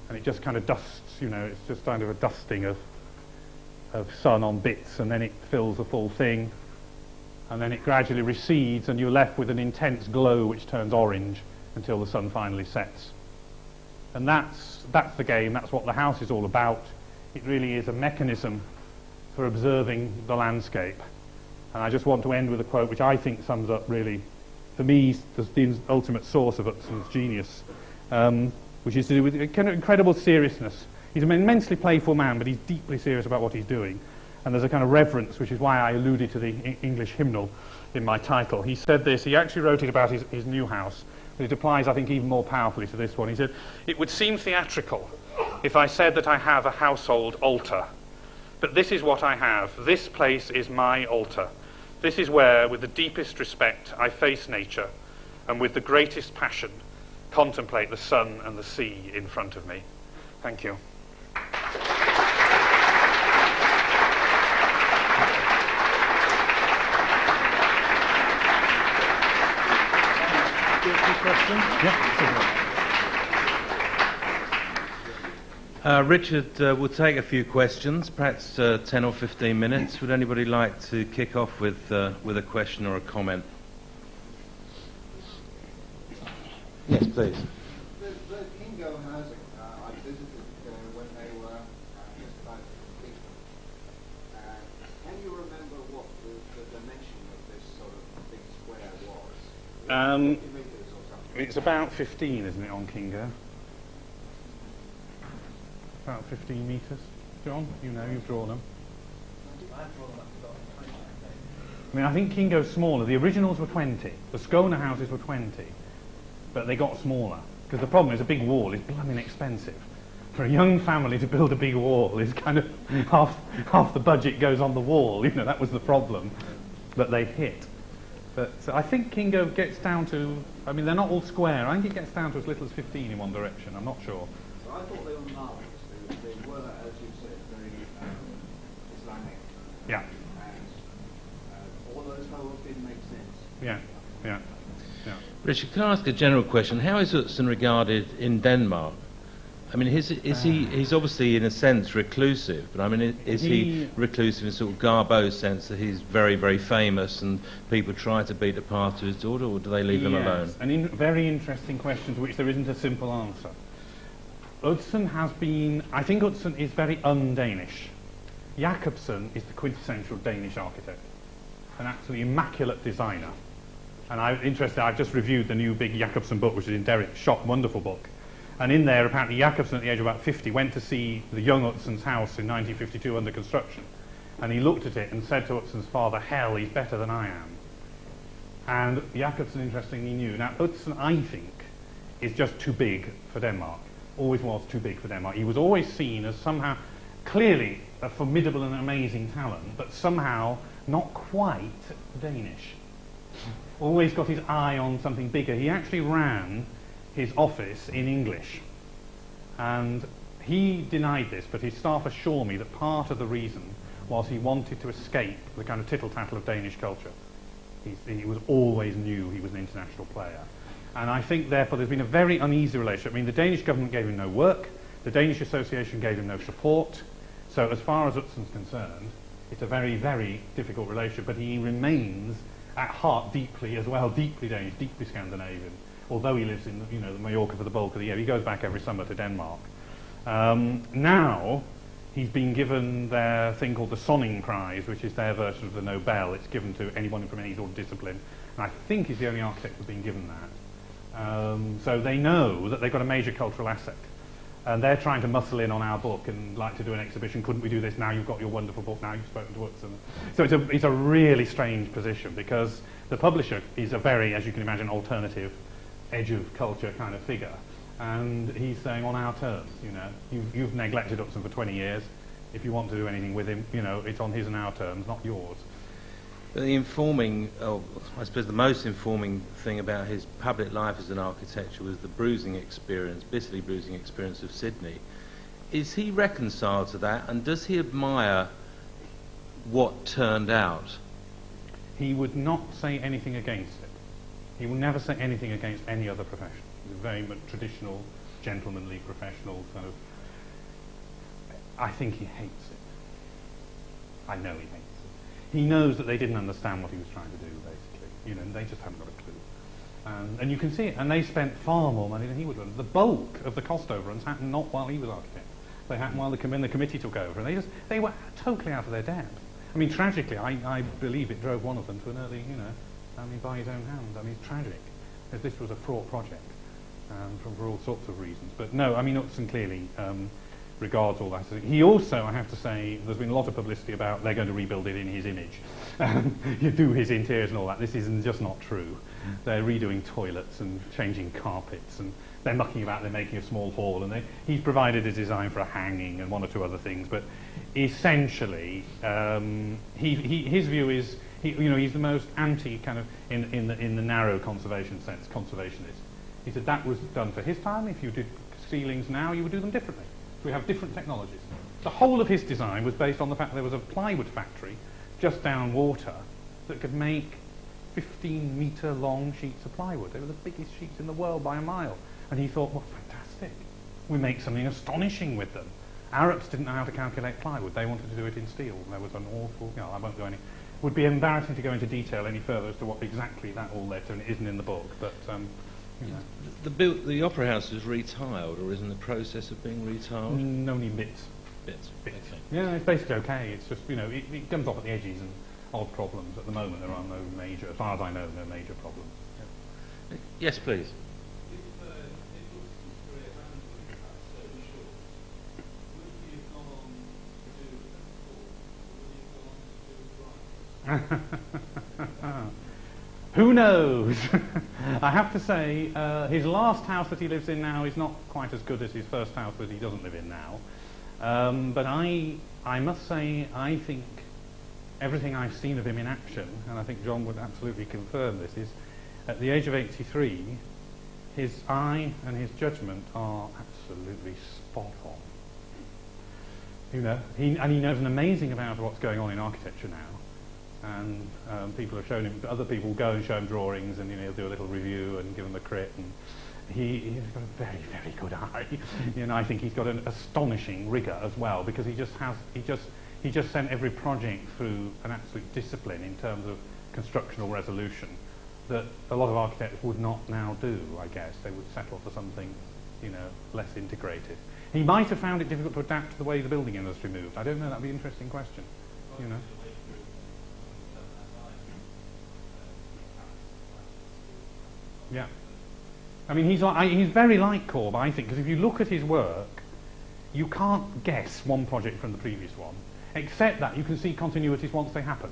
and it just kind of dusts, it's just kind of a dusting of sun on bits, and then it fills the full thing, and then it gradually recedes, and you're left with an intense glow which turns orange until the sun finally sets. And that's the game, that's what the house is all about. It really is a mechanism for observing the landscape. And I just want to end with a quote which I think sums up really, for me, the ultimate source of Utzon's genius, which is to do with kind of incredible seriousness. He's an immensely playful man, but he's deeply serious about what he's doing. And there's a kind of reverence, which is why I alluded to the English hymnal in my title. He said this, he actually wrote it about his new house, but it applies, I think, even more powerfully to this one. He said, "It would seem theatrical if I said that I have a household altar. But this is what I have. This place is my altar. This is where, with the deepest respect, I face nature, and with the greatest passion, contemplate the sun and the sea in front of me." Thank you. Richard will take a few questions, perhaps 10 or 15 minutes. Would anybody like to kick off with a question or a comment? Yes, please. The Kingo housing, I visited when they were just about complete. Can you remember what the dimension of this sort of big square was? 50 meters or something? It's about 15, isn't it, on Kingo? About 15 metres. John, you know, you've drawn them. I mean, I think Kingo's smaller. The originals were 20. The Skåne houses were 20. But they got smaller. Because the problem is a big wall is blooming expensive. For a young family to build a big wall is kind of half the budget goes on the wall. You know, that was the problem that they hit. But I think Kingo gets down to, I mean, they're not all square. I think it gets down to as little as 15 in one direction. I'm not sure. So I thought they were marvellous. They were, as you said, very Islamic. Yeah. And all those fellows didn't make sense. Yeah. Richard, can I ask a general question? How is Utzon regarded in Denmark? I mean, he's obviously, in a sense, reclusive, but I mean, is he reclusive in sort of Garbeau sense that he's very, very famous and people try to beat a path to his daughter, or do they leave him alone? Yes, very interesting question to which there isn't a simple answer. Utzon has been, I think Utzon is very un-Danish. Jacobsen is the quintessential Danish architect, an absolutely immaculate designer. And I've just reviewed the new big Jacobsen book, which is in Derek Shop, wonderful book. And in there, apparently, Jacobsen, at the age of about 50, went to see the young Utzon's house in 1952 under construction. And he looked at it and said to Utzon's father, "Hell, he's better than I am." And Jacobsen, interestingly, knew. Now, Utzon, I think, is just too big for Denmark. Always was too big for Denmark. He was always seen as somehow, clearly, a formidable and amazing talent, but somehow not quite Danish. Always got his eye on something bigger. He actually ran his office in English. And he denied this, but his staff assure me that part of the reason was he wanted to escape the kind of tittle-tattle of Danish culture. He was always knew he was an international player. And I think, therefore, there's been a very uneasy relationship. I mean, the Danish government gave him no work. The Danish Association gave him no support. So as far as Utzon's concerned, it's a very, very difficult relationship. But he remains, at heart, deeply Danish, deeply Scandinavian. Although he lives in, the Majorca for the bulk of the year. He goes back every summer to Denmark. Now, he's been given their thing called the Sonning Prize, which is their version of the Nobel. It's given to anyone from any sort of discipline. And I think he's the only architect who's been given that. So they know that they've got a major cultural asset. And they're trying to muscle in on our book and like to do an exhibition. Couldn't we do this? Now you've got your wonderful book. Now you've spoken to Utzon. So it's a really strange position because the publisher is a very, as you can imagine, alternative, edge of culture kind of figure. And he's saying on our terms, you've neglected Utzon for 20 years. If you want to do anything with him, it's on his and our terms, not yours. The I suppose the most informing thing about his public life as an architect was the bitterly bruising experience of Sydney. Is he reconciled to that, and does he admire what turned out? He would not say anything against it. He will never say anything against any other profession. He's a very much traditional, gentlemanly professional kind of. I think he hates it. I know he hates it. He knows that they didn't understand what he was trying to do, basically. They just haven't got a clue. And you can see it. And they spent far more money than he would have. The bulk of the cost overruns happened not while he was architect. They had when the committee took over, and they were totally out of their depth. I mean, tragically, I believe it drove one of them to an early, by his own hand. I mean, it's tragic, as this was a fraught project for all sorts of reasons. But no, I mean, Utzon clearly regards all that. He also, I have to say, there's been a lot of publicity about they're going to rebuild it in his image. You do his interiors and all that. This is just not true. They're redoing toilets and changing carpets, and they're mucking about. They're making a small hall, and he's provided a design for a hanging and one or two other things. But essentially, his view is, he's the most anti kind of in the narrow conservation sense, conservationist. He said that was done for his time. If you did ceilings now, you would do them differently. We have different technologies. The whole of his design was based on the fact that there was a plywood factory just down water that could make 15-metre long sheets of plywood. They were the biggest sheets in the world by a mile. And he thought, well, fantastic. We make something astonishing with them. Arabs didn't know how to calculate plywood. They wanted to do it in steel. There was an awful... I won't go any... It would be embarrassing to go into detail any further as to what exactly that all led to, and it isn't in the book, but... The Opera House is retiled, or is in the process of being retiled? Only bits. Bits. Okay. Yeah, it's basically okay. It's just, it comes off at the edges and odd problems. At the moment, there are no major, as far as I know, no major problems. Yeah. Yes, please. Who knows? I have to say, his last house that he lives in now is not quite as good as his first house that he doesn't live in now. But I must say, I think everything I've seen of him in action, and I think John would absolutely confirm this, is at the age of 83, his eye and his judgment are absolutely spot on. He knows an amazing amount of what's going on in architecture now. And people have shown him, other people go and show him drawings, and he'll do a little review and give them a crit. And he's got a very, very good eye. I think he's got an astonishing rigour as well, because he just sent every project through an absolute discipline in terms of constructional resolution that a lot of architects would not now do. I guess they would settle for something, less integrated. He might have found it difficult to adapt to the way the building industry moved. I don't know. That'd be an interesting question. Yeah. I mean, he's very like Corb, I think, because if you look at his work, you can't guess one project from the previous one, except that you can see continuities once they happen,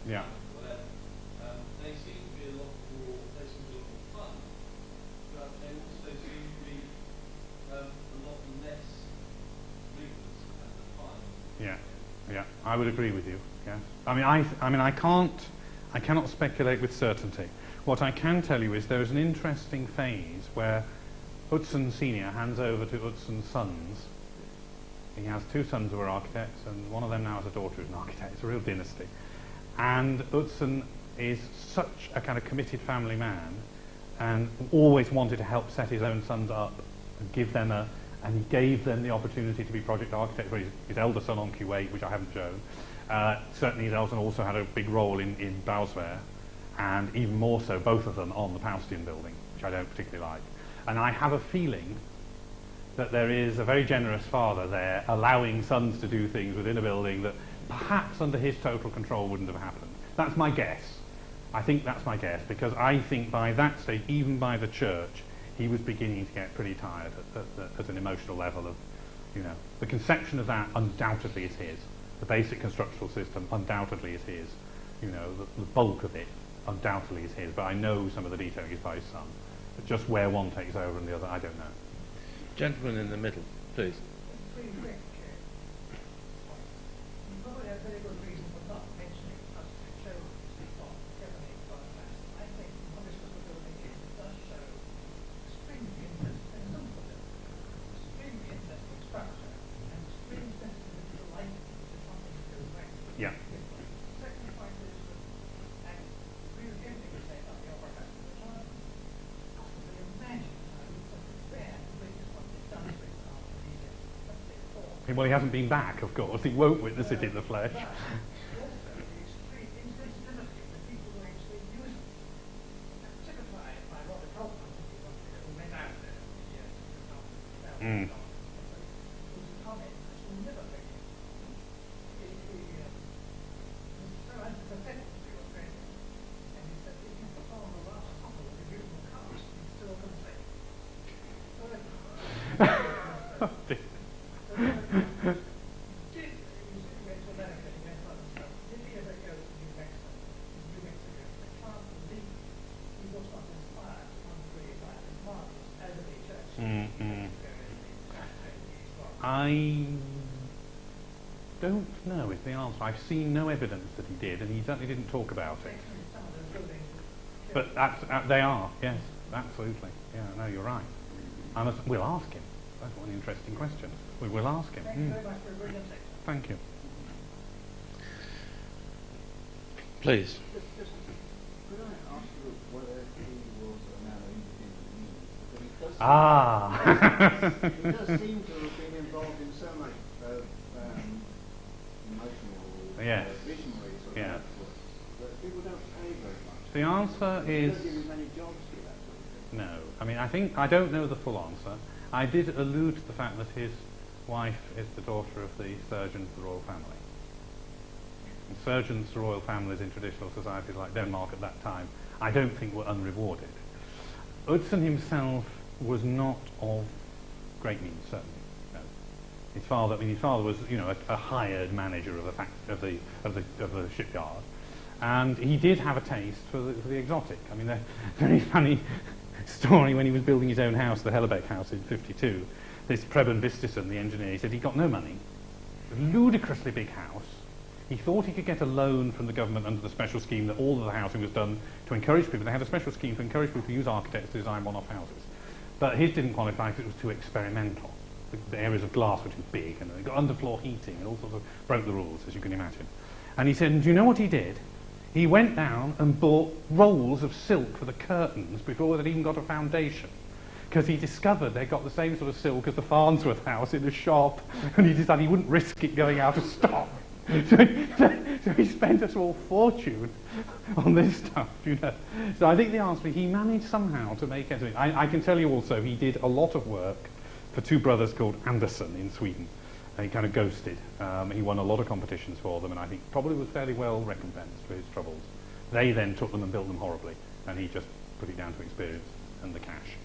Yeah. They seem to be a lot more fun, but they also seem to be a lot less rigorous and defined. Yeah, I would agree with you. Yes. I cannot speculate with certainty. What I can tell you is there is an interesting phase where Utzon Senior hands over to Utzon's sons. He has two sons who are architects, and one of them now has a daughter who's an architect. It's a real dynasty. And Utzon is such a kind of committed family man, and always wanted to help set his own sons up and give them and he gave them the opportunity to be project architects. His elder son on Q8, which I haven't shown. Certainly his elder son also had a big role in Bagsvaerd, and even more so, both of them on the Paustian building, which I don't particularly like. And I have a feeling that there is a very generous father there allowing sons to do things within a building that perhaps under his total control wouldn't have happened. That's my guess. I think that's my guess, because I think by that stage, even by the church, he was beginning to get pretty tired at an emotional level of, the conception of that undoubtedly is his. The basic constructional system undoubtedly is his. The bulk of it undoubtedly is his, but I know some of the detailing is by his son. But just where one takes over and the other, I don't know. Gentleman in the middle, please. Pretty quick. You probably have very good reason for not mentioning us to show Well, he hasn't been back, of course. He won't witness it in the flesh. Mm. I don't know is the answer. I've seen no evidence that he did, and he certainly didn't talk about it. But that's, they are, yes, absolutely. Yeah, no, you're right. We'll ask him. That's one interesting question. We will ask him. Thank you very much for a brilliant lecture. Thank you. Please. Just, could I ask you whether he was a man of independent means? Because he does seem to have been involved in so much emotional, Yes. visionary sort of Yeah. output that people don't pay very much. The answer is He doesn't give him many jobs to that sort of thing. no. I mean, I don't know the full answer. I did allude to the fact that his wife is the daughter of the surgeon of the royal family. And surgeons to royal families in traditional societies like Denmark at that time, I don't think were unrewarded. Utzon himself was not of great means, certainly. No. His father was, a hired manager of the shipyard, and he did have a taste for the exotic. I mean, a very funny story when he was building his own house, the Hellebeck house in '52. This Preben Vistisen, the engineer, he said he got no money. A ludicrously big house. He thought he could get a loan from the government under the special scheme that all of the housing was done to encourage people. They had a special scheme to encourage people to use architects to design one-off houses. But his didn't qualify because it was too experimental. The areas of glass were too big, and they got underfloor heating, and all sorts of broke the rules, as you can imagine. And he said, do you know what he did? He went down and bought rolls of silk for the curtains before they'd even got a foundation. Because he discovered they got the same sort of silk as the Farnsworth house in the shop, and he decided he wouldn't risk it going out of stock. So he spent a small fortune on this stuff, So I think the answer is he managed somehow to make ends meet. I can tell you also he did a lot of work for two brothers called Anderson in Sweden. He kind of ghosted. He won a lot of competitions for them, and I think probably was fairly well recompensed for his troubles. They then took them and built them horribly, and he just put it down to experience and the cash.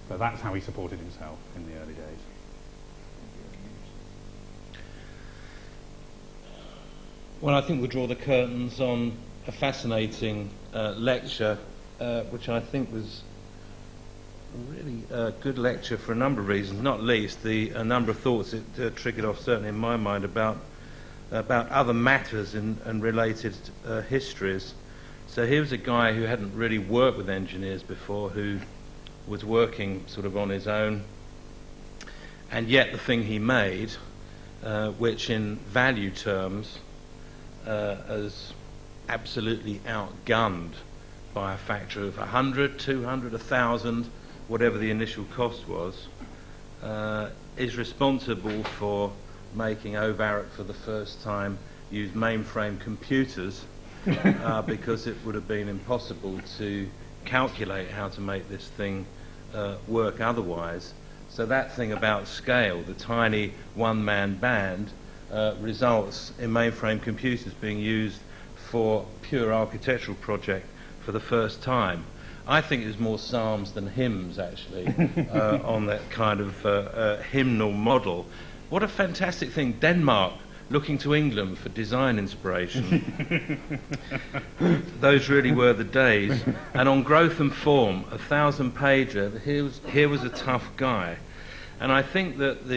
So that's how he supported himself in the early days. Well, I think we'll draw the curtains on a fascinating lecture, which I think was a really good lecture for a number of reasons, not least a number of thoughts it triggered off, certainly in my mind, about other matters and related histories. So here was a guy who hadn't really worked with engineers before, who was working sort of on his own, and yet the thing he made, which in value terms as absolutely outgunned by a factor of 100, 200, 1,000, whatever the initial cost was, is responsible for making Bagsvaerd for the first time use mainframe computers because it would have been impossible to calculate how to make this thing work otherwise. So that thing about scale, the tiny one-man band, results in mainframe computers being used for pure architectural project for the first time. I think there's more psalms than hymns, actually, on that kind of hymnal model. What a fantastic thing, Denmark looking to England for design inspiration. Those really were the days. And on growth and form, 1,000-pager, here was a tough guy. And I think that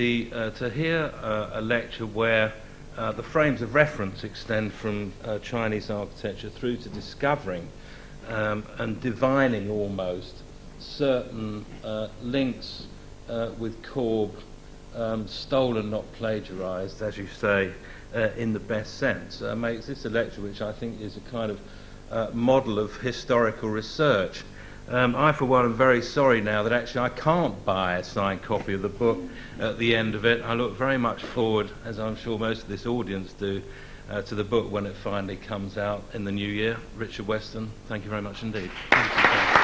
to hear a lecture where the frames of reference extend from Chinese architecture through to discovering and divining almost certain links with Corb, stolen, not plagiarized, as you say, in the best sense, makes this a lecture which I think is a kind of model of historical research. I, for one, am very sorry now that actually I can't buy a signed copy of the book at the end of it. I look very much forward, as I'm sure most of this audience do, to the book when it finally comes out in the new year. Richard Weston, thank you very much indeed. Thank you.